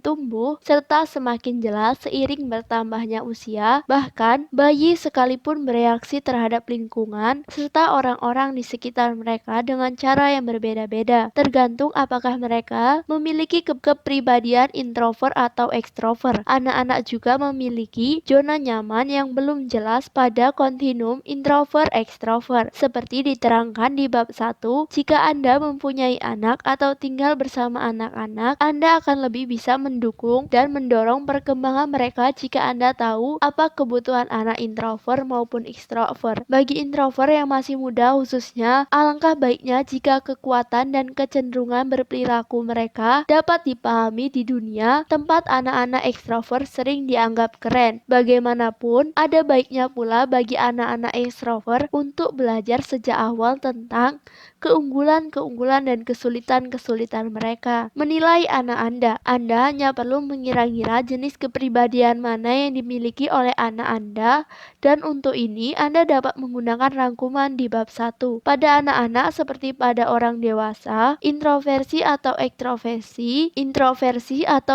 A: tumbuh serta semakin jelas seiring bertambahnya usia. Bahkan bayi sekalipun bereaksi terhadap lingkungan serta orang-orang di sekitar mereka dengan cara yang berbeda-beda, tergantung apakah mereka memiliki kepribadian introvert atau ekstrovert. Anak-anak juga memiliki zona nyaman yang belum jelas pada kontinum introvert-ekstrovert. Seperti diterangkan di bab 1, jika Anda mempunyai anak atau tinggal bersama anak-anak, Anda akan lebih bisa mendukung dan mendorong perkembangan mereka jika Anda tahu apa kebutuhan anak introvert maupun ekstrovert. Bagi introvert yang masih muda khususnya, alangkah baiknya jika kekuatan dan kecenderungan berperilaku mereka dapat dipahami di dunia tempat anak-anak ekstrovert sering dianggap keren. Bagaimanapun, ada baiknya pula bagi anak-anak ekstrovert untuk belajar sejak awal tentang keunggulan-keunggulan dan kesulitan-kesulitan mereka. Menilai anak Anda hanya perlu mengira-ngira jenis kepribadian mana yang dimiliki oleh anak Anda, dan untuk ini Anda dapat menggunakan rangkuman di bab 1. Pada anak-anak seperti pada orang dewasa, introversi atau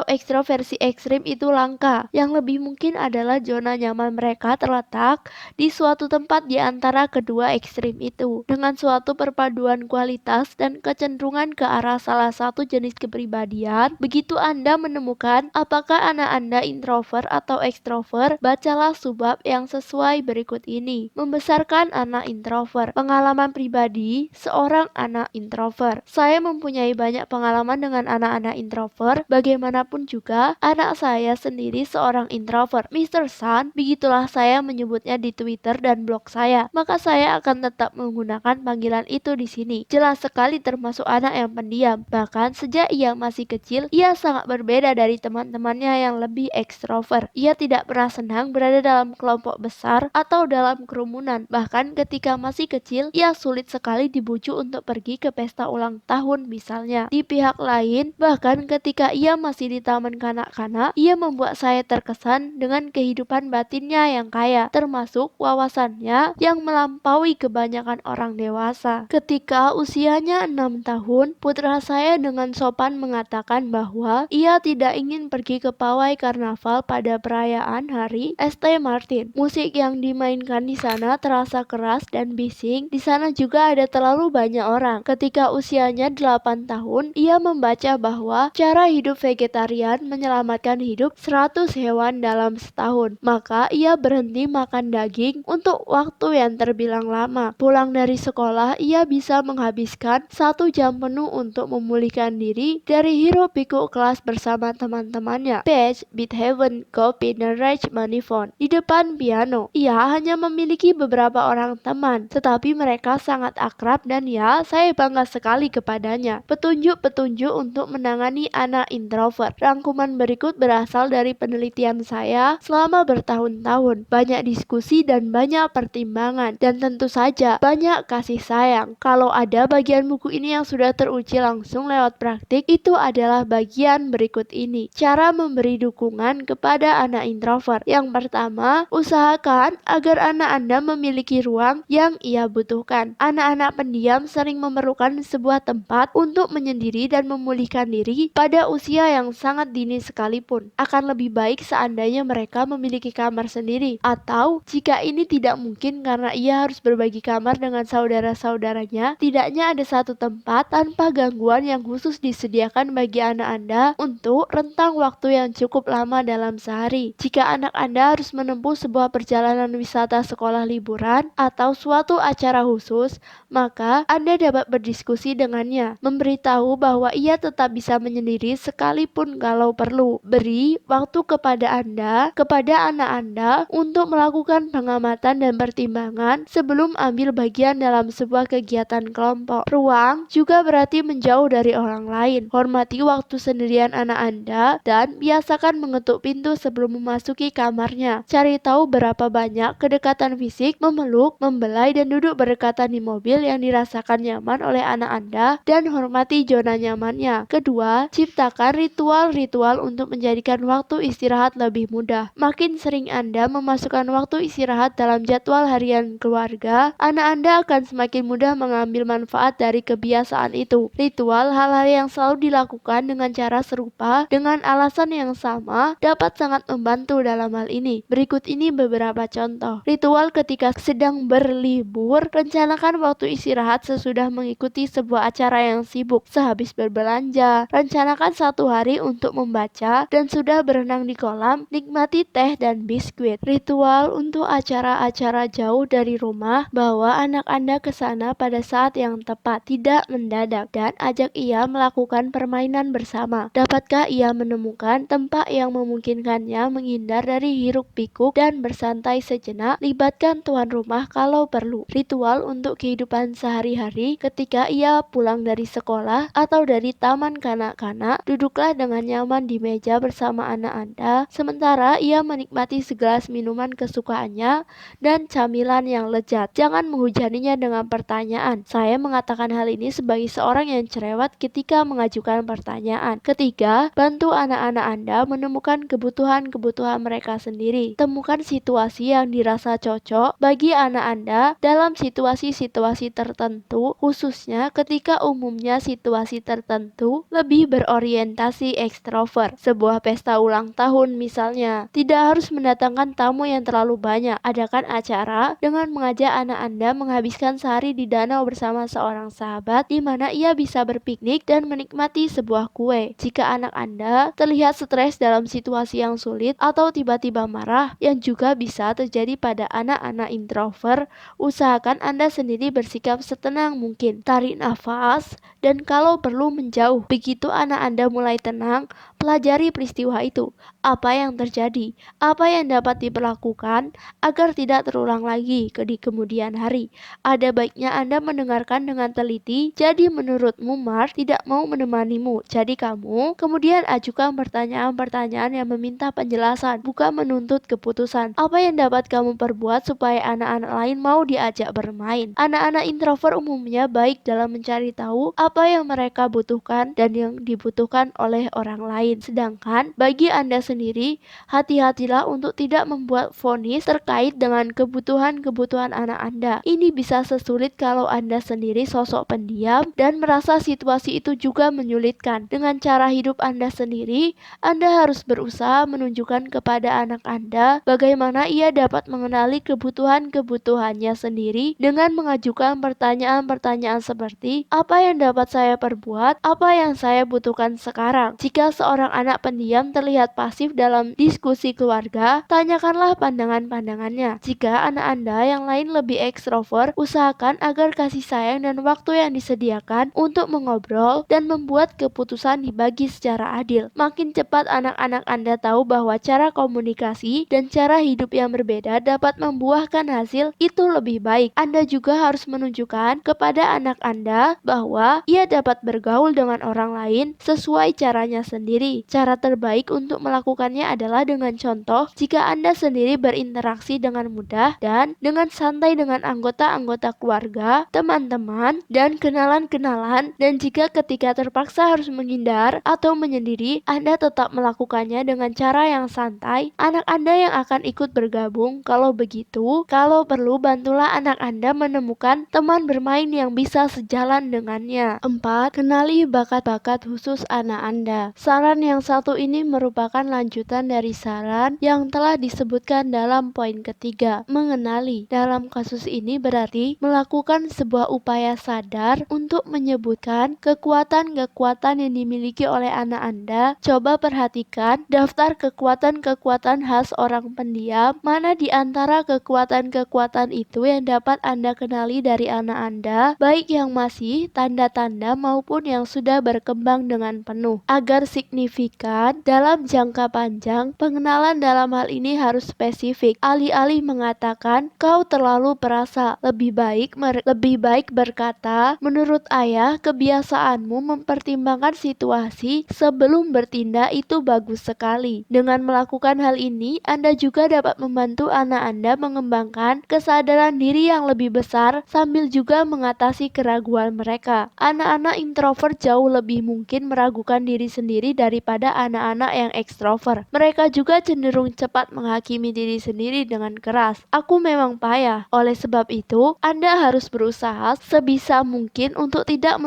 A: ekstroversi ekstrim itu langka. Yang lebih mungkin adalah zona nyaman mereka terletak di suatu tempat di antara kedua ekstrim itu, dengan suatu perpaduan kualitas dan kecenderungan ke arah salah satu jenis kepribadian. Begitu Anda menemukan apakah anak Anda introvert atau ekstrovert, bacalah subbab yang sesuai berikut ini. Membesarkan anak introvert. Pengalaman pribadi seorang anak introvert. Saya mempunyai banyak pengalaman dengan anak-anak introvert. Bagaimanapun juga, anak saya sendiri seorang introvert. Mr. Sun, begitulah saya menyebutnya di Twitter dan blog saya. Maka saya akan tetap menggunakan panggilan itu di sini. Jelas sekali termasuk anak yang pendiam. Bahkan sejak ia masih kecil, ia sangat berbeda dari teman-temannya yang lebih ekstrovert. Ia tidak pernah senang berada dalam kelompok besar atau dalam kerumunan. Bahkan ketika masih kecil, ia sulit sekali dibujuk untuk pergi ke pesta ulang tahun misalnya. Di pihak lain, bahkan ketika ia masih di taman kanak-kanak, ia membuat saya terkesan dengan kehidupan batinnya yang kaya, termasuk wawasannya yang melampaui kebanyakan orang dewasa. Ketika Ketika usianya 6 tahun, putra saya dengan sopan mengatakan bahwa ia tidak ingin pergi ke pawai karnaval pada perayaan hari St. Martin. Musik yang dimainkan di sana terasa keras dan bising. Di sana juga ada terlalu banyak orang. Ketika usianya 8 tahun, ia membaca bahwa cara hidup vegetarian menyelamatkan hidup 100 hewan dalam setahun. Maka ia berhenti makan daging untuk waktu yang terbilang lama. Pulang dari sekolah, ia bisa menghabiskan 1 jam penuh untuk memulihkan diri dari hiruk pikuk kelas bersama teman-temannya. Page, Beethoven, Chopin, dan Rachmaninoff di depan piano. Ia hanya memiliki beberapa orang teman, tetapi mereka sangat akrab dan ya, saya bangga sekali kepadanya. Petunjuk-petunjuk untuk menangani anak introvert. Rangkuman berikut berasal dari penelitian saya selama bertahun-tahun. Banyak diskusi dan banyak pertimbangan, dan tentu saja banyak kasih sayang. Kalau ada bagian buku ini yang sudah teruji langsung lewat praktik, itu adalah bagian berikut ini. Cara memberi dukungan kepada anak introvert. Yang pertama, usahakan agar anak Anda memiliki ruang yang ia butuhkan. Anak-anak pendiam sering memerlukan sebuah tempat untuk menyendiri dan memulihkan diri pada usia yang sangat dini sekalipun. Akan lebih baik seandainya mereka memiliki kamar sendiri, atau jika ini tidak mungkin karena ia harus berbagi kamar dengan saudara-saudaranya, tidaknya ada satu tempat tanpa gangguan yang khusus disediakan bagi anak Anda untuk rentang waktu yang cukup lama dalam sehari. Jika anak Anda harus menempuh sebuah perjalanan wisata sekolah liburan atau suatu acara khusus, maka Anda dapat berdiskusi dengannya, memberitahu bahwa ia tetap bisa menyendiri sekalipun kalau perlu. Beri waktu kepada anak Anda untuk melakukan pengamatan dan pertimbangan sebelum ambil bagian dalam sebuah kegiatan kelompok. Ruang juga berarti menjauh dari orang lain. Hormati waktu sendirian anak Anda dan biasakan mengetuk pintu sebelum memasuki kamarnya. Cari tahu berapa banyak kedekatan fisik, memeluk, membelai, dan duduk berdekatan di mobil yang dirasakan nyaman oleh anak Anda, dan hormati zona nyamannya. Kedua, ciptakan ritual-ritual untuk menjadikan waktu istirahat lebih mudah. Makin sering Anda memasukkan waktu istirahat dalam jadwal harian keluarga, anak Anda akan semakin mudah mengambil manfaat dari kebiasaan itu. Ritual, hal-hal yang selalu dilakukan dengan cara serupa dengan alasan yang sama, dapat sangat membantu dalam hal ini. Berikut ini beberapa contoh. Ritual ketika sedang berlibur. Rencanakan waktu istirahat sesudah mengikuti sebuah acara yang sibuk. Sehabis berbelanja, rencanakan 1 hari untuk membaca, dan sudah berenang di kolam, nikmati teh dan biskuit. Ritual untuk acara-acara jauh dari rumah. Bawa anak Anda ke sana pada saat yang tepat, tidak mendadak, dan ajak ia melakukan permainan bersama. Dapatkah ia menemukan tempat yang memungkinkannya menghindar dari hiruk pikuk dan bersantai sejenak? Libatkan tuan rumah kalau perlu. Ritual untuk kehidupan sehari-hari. Ketika ia pulang dari sekolah atau dari taman kanak-kanak, duduklah dengan nyaman di meja bersama anak Anda, sementara ia menikmati segelas minuman kesukaannya dan camilan yang lezat. Jangan menghujaninya dengan pertanyaan. Saya mengatakan hal ini sebagai seorang yang cerewet ketika mengajukan pertanyaan. Ketiga, bantu anak-anak Anda menemukan kebutuhan-kebutuhan mereka sendiri. Temukan situasi yang dirasa cocok bagi anak Anda dalam situasi-situasi tertentu, khususnya ketika umumnya situasi tertentu lebih berorientasi ekstrovert. Sebuah pesta ulang tahun misalnya, tidak harus mendatangkan tamu yang terlalu banyak. Adakan acara dengan mengajak anak Anda menghabiskan sehari di danau bersama seorang sahabat, di mana ia bisa berpiknik dan menikmati sebuah kue. Jika anak Anda terlihat stres dalam situasi yang sulit atau tiba-tiba marah, yang juga bisa terjadi pada anak-anak introvert, usahakan Anda sendiri bersikap setenang mungkin. Tarik nafas dan kalau perlu menjauh. Begitu anak Anda mulai tenang, pelajari peristiwa itu. Apa yang terjadi? Apa yang dapat diperlakukan agar tidak terulang lagi di kemudian hari? Ada baiknya Anda mendengarkan dengan teliti. Jadi menurutmu Mark tidak mau menemanimu. Jadi kamu kemudian ajukan pertanyaan-pertanyaan yang meminta penjelasan, bukan menuntut keputusan. Apa yang dapat kamu perbuat supaya anak-anak lain mau diajak bermain? Anak-anak introvert umumnya baik dalam mencari tahu apa yang mereka butuhkan dan yang dibutuhkan oleh orang lain. Sedangkan bagi Anda sendiri, hati-hatilah untuk tidak membuat vonis terkait dengan kebutuhan-kebutuhan anak Anda. Ini bisa sesulit kalau Anda Anda sendiri sosok pendiam dan merasa situasi itu juga menyulitkan. Dengan cara hidup Anda sendiri, Anda harus berusaha menunjukkan kepada anak Anda bagaimana ia dapat mengenali kebutuhan-kebutuhannya sendiri dengan mengajukan pertanyaan-pertanyaan seperti, apa yang dapat saya perbuat? Apa yang saya butuhkan sekarang? Jika seorang anak pendiam terlihat pasif dalam diskusi keluarga, tanyakanlah pandangan-pandangannya. Jika anak Anda yang lain lebih ekstrovert, usahakan agar kasih sayang dan waktu yang disediakan untuk mengobrol dan membuat keputusan dibagi secara adil. Makin cepat anak-anak Anda tahu bahwa cara komunikasi dan cara hidup yang berbeda dapat membuahkan hasil, itu lebih baik. Anda juga harus menunjukkan kepada anak Anda bahwa ia dapat bergaul dengan orang lain sesuai caranya sendiri. Cara terbaik untuk melakukannya adalah dengan contoh. Jika Anda sendiri berinteraksi dengan mudah dan dengan santai dengan anggota-anggota keluarga, teman-teman, dan kenalan-kenalan, dan jika ketika terpaksa harus menghindar atau menyendiri, Anda tetap melakukannya dengan cara yang santai, anak Anda yang akan ikut bergabung. Kalau begitu, kalau perlu bantulah anak Anda menemukan teman bermain yang bisa sejalan dengannya. 4. Kenali bakat-bakat khusus anak Anda. Saran yang satu ini merupakan lanjutan dari saran yang telah disebutkan dalam poin ketiga, mengenali. Dalam kasus ini berarti melakukan sebuah upaya sadar untuk menyebutkan kekuatan-kekuatan yang dimiliki oleh anak Anda. Coba perhatikan daftar kekuatan-kekuatan khas orang pendiam. Mana di antara kekuatan-kekuatan itu yang dapat Anda kenali dari anak Anda, baik yang masih tanda-tanda maupun yang sudah berkembang dengan penuh. Agar signifikan dalam jangka panjang, pengenalan dalam hal ini harus spesifik. Alih-alih mengatakan, kau terlalu perasa, lebih baik berkata, menurut ayah, kebiasaanmu mempertimbangkan situasi sebelum bertindak itu bagus sekali. Dengan melakukan hal ini, Anda juga dapat membantu anak Anda mengembangkan kesadaran diri yang lebih besar sambil juga mengatasi keraguan mereka. Anak-anak introvert jauh lebih mungkin meragukan diri sendiri daripada anak-anak yang ekstrovert. Mereka juga cenderung cepat menghakimi diri sendiri dengan keras. Aku memang payah. Oleh sebab itu, Anda harus berusaha sebisa mungkin untuk tidak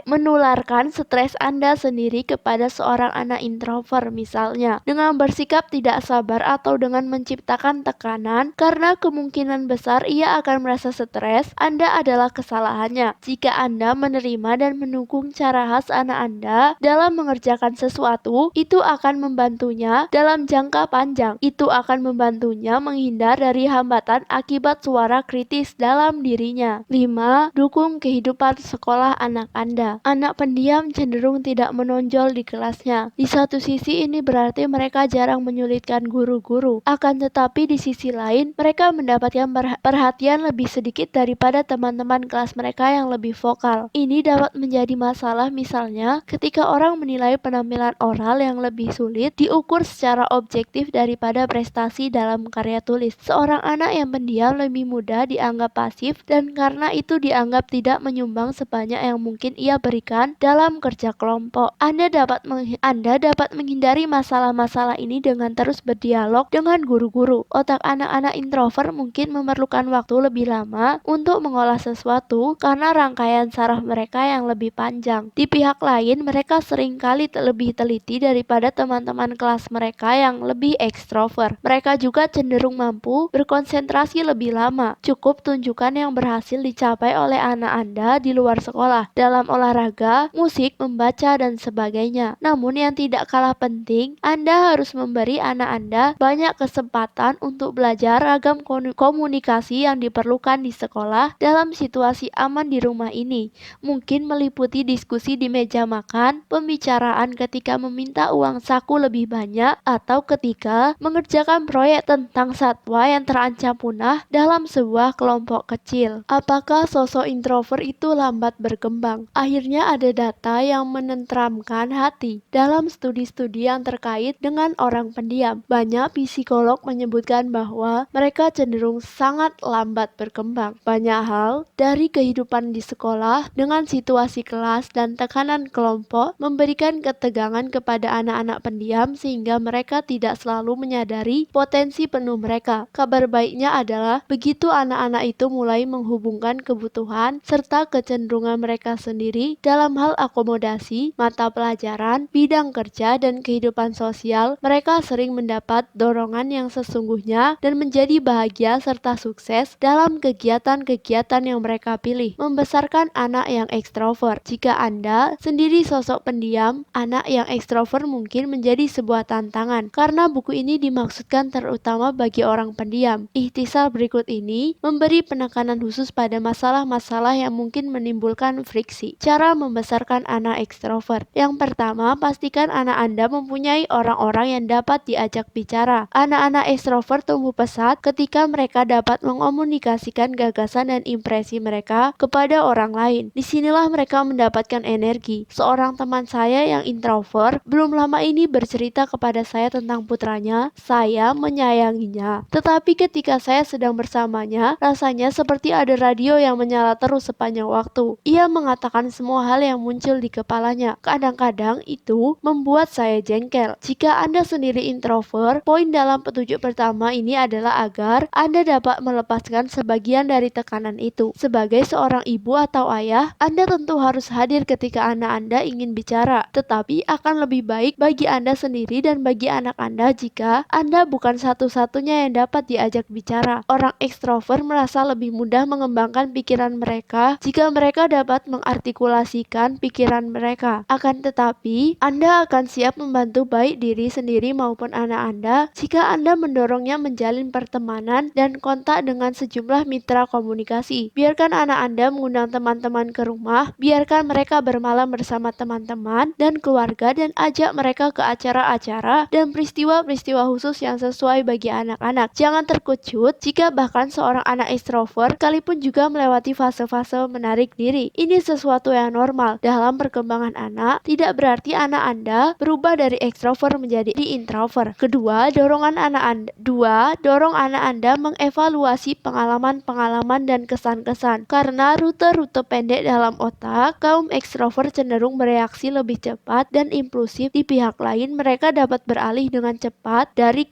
A: menularkan stres Anda sendiri kepada seorang anak introvert misalnya, dengan bersikap tidak sabar atau dengan menciptakan tekanan karena kemungkinan besar ia akan merasa stres. Anda adalah kesalahannya. Jika Anda menerima dan mendukung cara khas anak Anda dalam mengerjakan sesuatu, itu akan membantunya dalam jangka panjang. Itu akan membantunya menghindar dari hambatan akibat suara kritis dalam dirinya. 5. Dukung kehidupan sekolah anak Anda. Anak pendiam cenderung tidak menonjol di kelasnya. Di satu sisi ini berarti mereka jarang menyulitkan guru-guru. Akan tetapi di sisi lain, mereka mendapatkan perhatian lebih sedikit daripada teman-teman kelas mereka yang lebih vokal. Ini dapat menjadi masalah misalnya ketika orang menilai penampilan oral yang lebih sulit diukur secara objektif daripada prestasi dalam karya tulis. Seorang anak yang pendiam lebih mudah dianggap pasif dan karena itu dianggap tidak menyumbang sebanyak yang mungkin ia berikan dalam kerja kelompok. Anda dapat menghindari masalah-masalah ini dengan terus berdialog dengan guru-guru. Otak anak-anak introvert mungkin memerlukan waktu lebih lama untuk mengolah sesuatu karena rangkaian saraf mereka yang lebih panjang. Di pihak lain, mereka seringkali lebih teliti daripada teman-teman kelas mereka yang lebih ekstrovert. Mereka juga cenderung mampu berkonsentrasi lebih lama. Cukup tunjukkan yang berhasil dicapai oleh anak Anda di luar sekolah, dalam olahraga, musik, membaca, dan sebagainya. Namun yang tidak kalah penting, Anda harus memberi anak Anda banyak kesempatan untuk belajar ragam komunikasi yang diperlukan di sekolah dalam situasi aman di rumah ini. Mungkin meliputi diskusi di meja makan, pembicaraan ketika meminta uang saku lebih banyak, atau ketika mengerjakan proyek tentang satwa yang terancam punah dalam sebuah kelompok kecil. Apakah sosok introvert itu lambat berkembang? Akhirnya ada data yang menenteramkan hati. Dalam studi-studi yang terkait dengan orang pendiam, banyak psikolog menyebutkan bahwa mereka cenderung sangat lambat berkembang. Banyak hal dari kehidupan di sekolah dengan situasi kelas dan tekanan kelompok memberikan ketegangan kepada anak-anak pendiam sehingga mereka tidak selalu menyadari potensi penuh mereka. Kabar baiknya adalah begitu anak-anak itu mulai menghubungkan kebutuhan kebutuhan serta kecenderungan mereka sendiri dalam hal akomodasi, mata pelajaran, bidang kerja, dan kehidupan sosial, mereka sering mendapat dorongan yang sesungguhnya dan menjadi bahagia serta sukses dalam kegiatan-kegiatan yang mereka pilih. Membesarkan anak yang ekstrovert. Jika Anda sendiri sosok pendiam, anak yang ekstrovert mungkin menjadi sebuah tantangan, karena buku ini dimaksudkan terutama bagi orang pendiam. Ikhtisar berikut ini memberi penekanan khusus pada masalah-masalah yang mungkin menimbulkan friksi. Cara membesarkan anak ekstrovert. Yang pertama, pastikan anak Anda mempunyai orang-orang yang dapat diajak bicara. Anak-anak ekstrovert tumbuh pesat ketika mereka dapat mengomunikasikan gagasan dan impresi mereka kepada orang lain. Disinilah mereka mendapatkan energi. Seorang teman saya yang introvert belum lama ini bercerita kepada saya tentang putranya. Saya menyayanginya, tetapi ketika saya sedang bersamanya, rasanya seperti ada radio yang menyala terus sepanjang waktu. Ia mengatakan semua hal yang muncul di kepalanya. Kadang-kadang itu membuat saya jengkel. Jika Anda sendiri introvert, poin dalam petunjuk pertama ini adalah agar Anda dapat melepaskan sebagian dari tekanan itu. Sebagai seorang ibu atau ayah, Anda tentu harus hadir ketika anak Anda ingin bicara, tetapi akan lebih baik bagi Anda sendiri dan bagi anak Anda jika Anda bukan satu-satunya yang dapat diajak bicara. Orang ekstrovert merasa lebih mudah mengembangkan pikiran mereka jika mereka dapat mengartikulasikan pikiran mereka. Akan tetapi, Anda akan siap membantu baik diri sendiri maupun anak Anda jika Anda mendorongnya menjalin pertemanan dan kontak dengan sejumlah mitra komunikasi. Biarkan anak Anda mengundang teman-teman ke rumah, biarkan mereka bermalam bersama teman-teman dan keluarga, dan ajak mereka ke acara-acara dan peristiwa-peristiwa khusus yang sesuai bagi anak-anak. Jangan terkejut jika bahkan seorang anak ekstrovert sekalipun juga melewati fase-fase menarik diri. Ini sesuatu yang normal dalam perkembangan anak, tidak berarti anak Anda berubah dari ekstrovert menjadi introvert. Kedua, dorong anak Anda mengevaluasi pengalaman-pengalaman dan kesan-kesan. Karena rute-rute pendek dalam otak, kaum ekstrovert cenderung bereaksi lebih cepat dan impulsif. Di pihak lain, mereka dapat beralih dengan cepat dari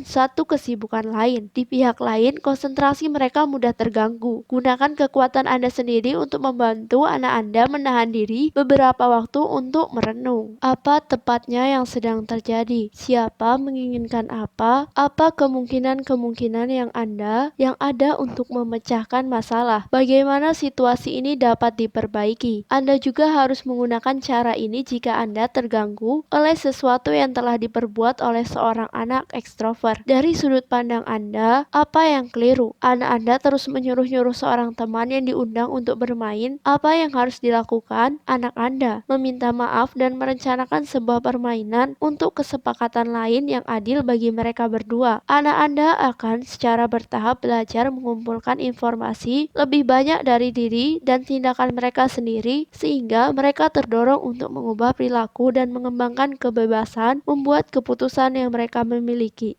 A: satu kesibukan lain. Di pihak lain, konsentrasi mereka mudah terganggu. Gunakan kekuatan Anda sendiri untuk membantu anak Anda menahan diri beberapa waktu untuk merenung. Apa tepatnya yang sedang terjadi? Siapa menginginkan apa? Apa kemungkinan-kemungkinan yang ada untuk memecahkan masalah? Bagaimana situasi ini dapat diperbaiki? Anda juga harus menggunakan cara ini jika Anda terganggu oleh sesuatu yang telah diperbuat oleh seorang anak ekstrovert. Dari sudut pandang Anda, apa yang keliru? Anak Anda terus menyuruh-nyuruh seorang teman yang diundang untuk bermain. Apa yang harus dilakukan? Anak Anda meminta maaf dan merencanakan sebuah permainan untuk kesepakatan lain yang adil bagi mereka berdua. Anak Anda akan secara bertahap belajar mengumpulkan informasi lebih banyak dari diri dan tindakan mereka sendiri, sehingga mereka terdorong untuk mengubah perilaku dan mengembangkan kebebasan membuat keputusan yang mereka miliki.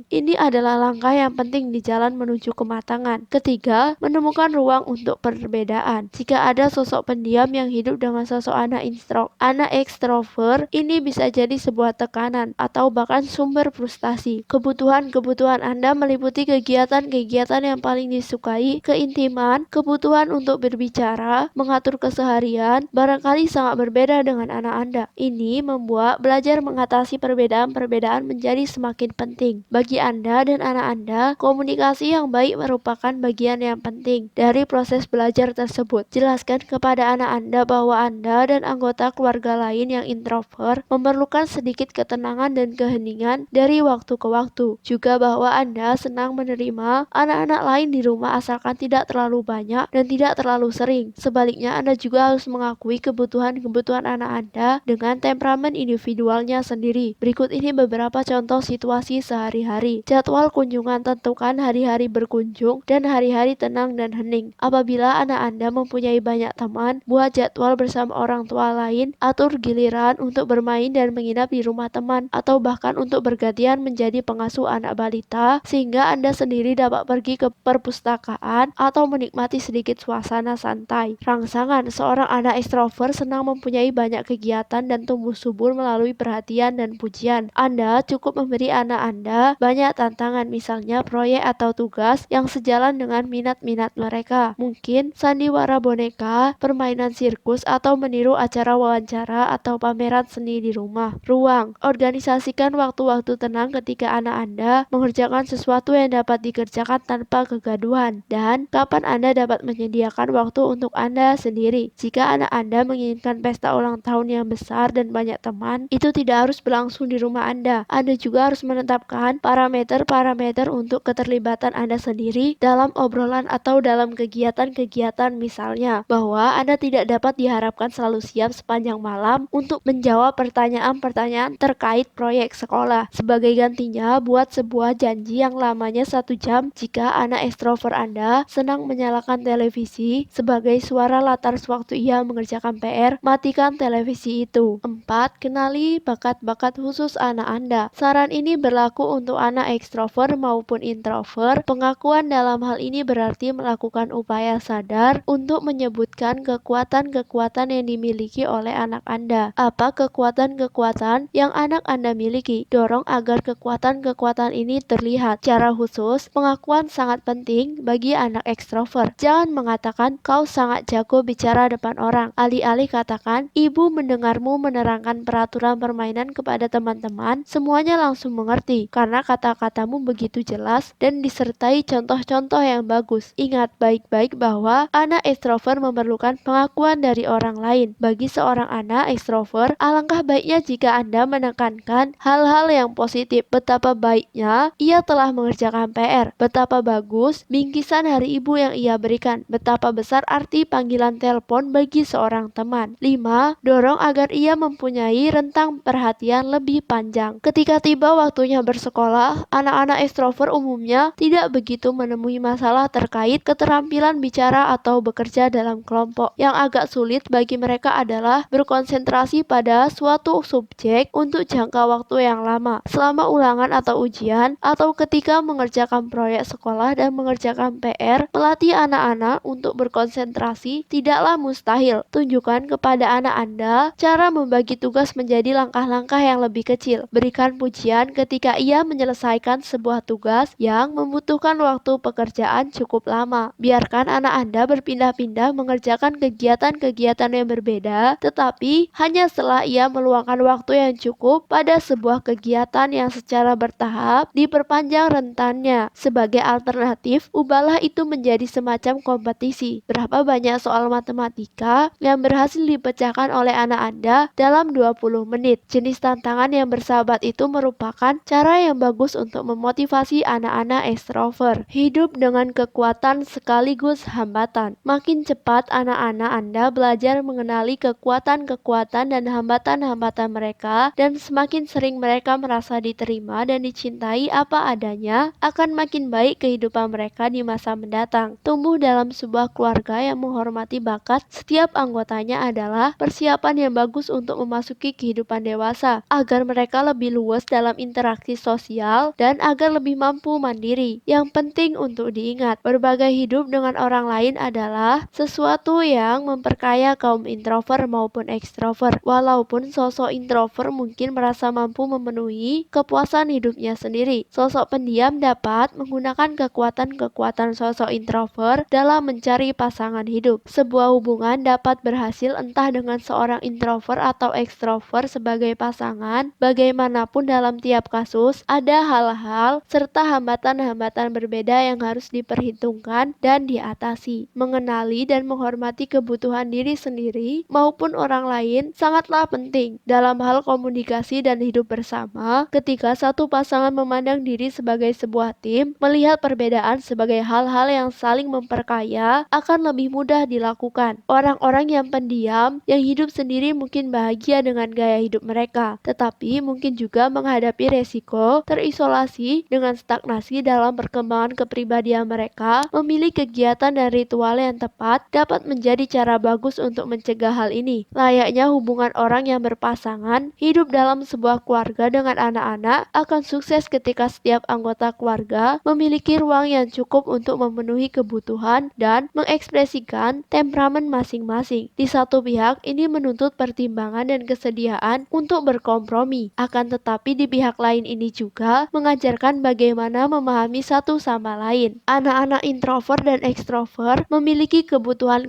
A: Ini adalah langkah yang penting di jalan menuju kematangan. Ketiga, menemukan ruang untuk perbedaan. Jika ada sosok pendiam yang hidup dengan sosok anak ekstrovert, ini bisa jadi sebuah tekanan atau bahkan sumber frustasi. Kebutuhan-kebutuhan Anda meliputi kegiatan-kegiatan yang paling disukai, keintiman, kebutuhan untuk berbicara, mengatur keseharian, barangkali sangat berbeda dengan anak Anda. Ini membuat belajar mengatasi perbedaan-perbedaan menjadi semakin penting. Bagi Anda dan anak Anda, komunikasi yang baik merupakan bagian yang penting dari proses belajar tersebut. Jelaskan kepada anak Anda bahwa Anda dan anggota keluarga lain yang introvert memerlukan sedikit ketenangan dan keheningan dari waktu ke waktu. Juga bahwa Anda senang menerima anak-anak lain di rumah asalkan tidak terlalu banyak dan tidak terlalu sering. Sebaliknya, Anda juga harus mengakui kebutuhan-kebutuhan anak Anda dengan temperamen individualnya sendiri. Berikut ini beberapa contoh situasi sehari-hari. Jadwal kunjungan: tentukan hari-hari berkunjung dan hari-hari tenang dan hening. Apabila anak Anda mempunyai banyak teman, buat jadwal bersama orang tua lain, atur giliran untuk bermain dan menginap di rumah teman, atau bahkan untuk bergantian menjadi pengasuh anak balita, sehingga Anda sendiri dapat pergi ke perpustakaan atau menikmati sedikit suasana santai. Rangsangan: seorang anak ekstrovert senang mempunyai banyak kegiatan dan tumbuh subur melalui perhatian dan pujian. Anda cukup memberi anak Anda banyak tantangan, misalnya proyek atau tugas yang sejalan dengan minat-minat minat mereka. Mungkin sandiwara boneka, permainan sirkus, atau meniru acara wawancara atau pameran seni di rumah. Ruang. Organisasikan waktu-waktu tenang ketika anak Anda mengerjakan sesuatu yang dapat dikerjakan tanpa kegaduhan. Dan kapan Anda dapat menyediakan waktu untuk Anda sendiri. Jika anak Anda menginginkan pesta ulang tahun yang besar dan banyak teman, itu tidak harus berlangsung di rumah Anda. Anda juga harus menetapkan parameter-parameter untuk keterlibatan Anda sendiri dalam obrolan atau dalam kegiatan-kegiatan, misalnya bahwa Anda tidak dapat diharapkan selalu siap sepanjang malam untuk menjawab pertanyaan-pertanyaan terkait proyek sekolah. Sebagai gantinya, buat sebuah janji yang lamanya 1 jam jika anak ekstrovert Anda senang menyalakan televisi sebagai suara latar sewaktu ia mengerjakan PR, matikan televisi itu. 4. Kenali bakat-bakat khusus anak Anda. Saran ini berlaku untuk anak ekstrovert maupun introvert. Pengakuan dalam hal ini berarti melakukan upaya sadar untuk menyebutkan kekuatan-kekuatan yang dimiliki oleh anak Anda. Apa kekuatan-kekuatan yang anak Anda miliki? Dorong agar kekuatan-kekuatan ini terlihat. Secara khusus, pengakuan sangat penting bagi anak ekstrovert. Jangan mengatakan kau sangat jago bicara depan orang. Alih-alih katakan, ibu mendengarmu menerangkan peraturan permainan kepada teman-teman, semuanya langsung mengerti karena kata-katamu begitu jelas dan disertai contoh-contoh yang bagus. Ingat baik-baik bahwa anak ekstrovert memerlukan pengakuan dari orang lain. Bagi seorang anak ekstrovert, alangkah baiknya jika Anda menekankan hal-hal yang positif. Betapa baiknya ia telah mengerjakan PR. Betapa bagus bingkisan hari ibu yang ia berikan. Betapa besar arti panggilan telepon bagi seorang teman. 5. Dorong agar ia mempunyai rentang perhatian lebih panjang. Ketika tiba waktunya bersekolah, anak-anak ekstrovert umumnya tidak begitu menemui masalah terkait keterampilan bicara atau bekerja dalam kelompok. Yang agak sulit bagi mereka adalah berkonsentrasi pada suatu subjek untuk jangka waktu yang lama, selama ulangan atau ujian, atau ketika mengerjakan proyek sekolah dan mengerjakan PR. Melatih anak-anak untuk berkonsentrasi tidaklah mustahil. Tunjukkan kepada anak Anda cara membagi tugas menjadi langkah-langkah yang lebih kecil. Berikan pujian ketika ia menyelesaikan sebuah tugas yang membutuhkan waktu pekerjaan cukup lama. Biarkan anak Anda berpindah-pindah mengerjakan kegiatan-kegiatan yang berbeda, tetapi hanya setelah ia meluangkan waktu yang cukup pada sebuah kegiatan yang secara bertahap diperpanjang rentannya. Sebagai alternatif, ubahlah itu menjadi semacam kompetisi. Berapa banyak soal matematika yang berhasil dipecahkan oleh anak Anda dalam 20 menit? Jenis tantangan yang bersahabat itu merupakan cara yang bagus untuk memotivasi anak-anak ekstrovert. Hidup dengan kekuatan sekaligus hambatan. Makin cepat anak-anak Anda belajar mengenali kekuatan-kekuatan dan hambatan-hambatan mereka, dan semakin sering mereka merasa diterima dan dicintai apa adanya, akan makin baik kehidupan mereka di masa mendatang. Tumbuh dalam sebuah keluarga yang menghormati bakat setiap anggotanya adalah persiapan yang bagus untuk memasuki kehidupan dewasa, agar mereka lebih luas dalam interaksi sosial dan agar lebih mampu mandiri. Yang penting untuk diingat, berbagai hidup dengan orang lain adalah sesuatu yang memperkaya kaum introvert maupun ekstrovert. Walaupun sosok introvert mungkin merasa mampu memenuhi kepuasan hidupnya sendiri, sosok pendiam dapat menggunakan kekuatan-kekuatan sosok introvert dalam mencari pasangan hidup. Sebuah hubungan dapat berhasil entah dengan seorang introvert atau ekstrovert sebagai pasangan. Bagaimanapun dalam tiap kasus, ada hal-hal serta hambatan-hambatan berbeda yang harus diperhitungkan dan diatasi. Mengenali dan menghormati kebutuhan diri sendiri maupun orang lain sangatlah penting dalam hal komunikasi dan hidup bersama. Ketika satu pasangan memandang diri sebagai sebuah tim, melihat perbedaan sebagai hal-hal yang saling memperkaya akan lebih mudah dilakukan. Orang-orang yang pendiam, yang hidup sendiri mungkin bahagia dengan gaya hidup mereka, tetapi mungkin juga menghadapi resiko terisolasi dengan stagnasi dalam perkembangan kepribadian mereka. Memilih kegiatan dan ritual yang tepat dapat menjadi cara bagus untuk mencegah hal ini. Layaknya hubungan orang yang berpasangan, hidup dalam sebuah keluarga dengan anak-anak akan sukses ketika setiap anggota keluarga memiliki ruang yang cukup untuk memenuhi kebutuhan dan mengekspresikan temperamen masing-masing. Di satu pihak, ini menuntut pertimbangan dan kesediaan untuk berkompromi. Akan tetapi di pihak lain ini juga mengajarkan bagaimana memahami satu sama lain. Anak-anak introvert dan ekstrovert memiliki kebutuhan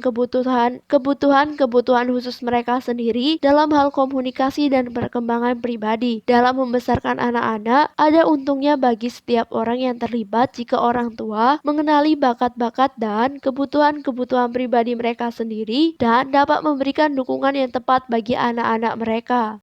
A: khusus mereka sendiri dalam hal komunikasi dan perkembangan pribadi. Dalam membesarkan anak-anak, ada untungnya bagi setiap orang yang terlibat jika orang tua mengenali bakat-bakat dan kebutuhan-kebutuhan pribadi mereka sendiri dan dapat memberikan dukungan yang tepat bagi anak-anak mereka.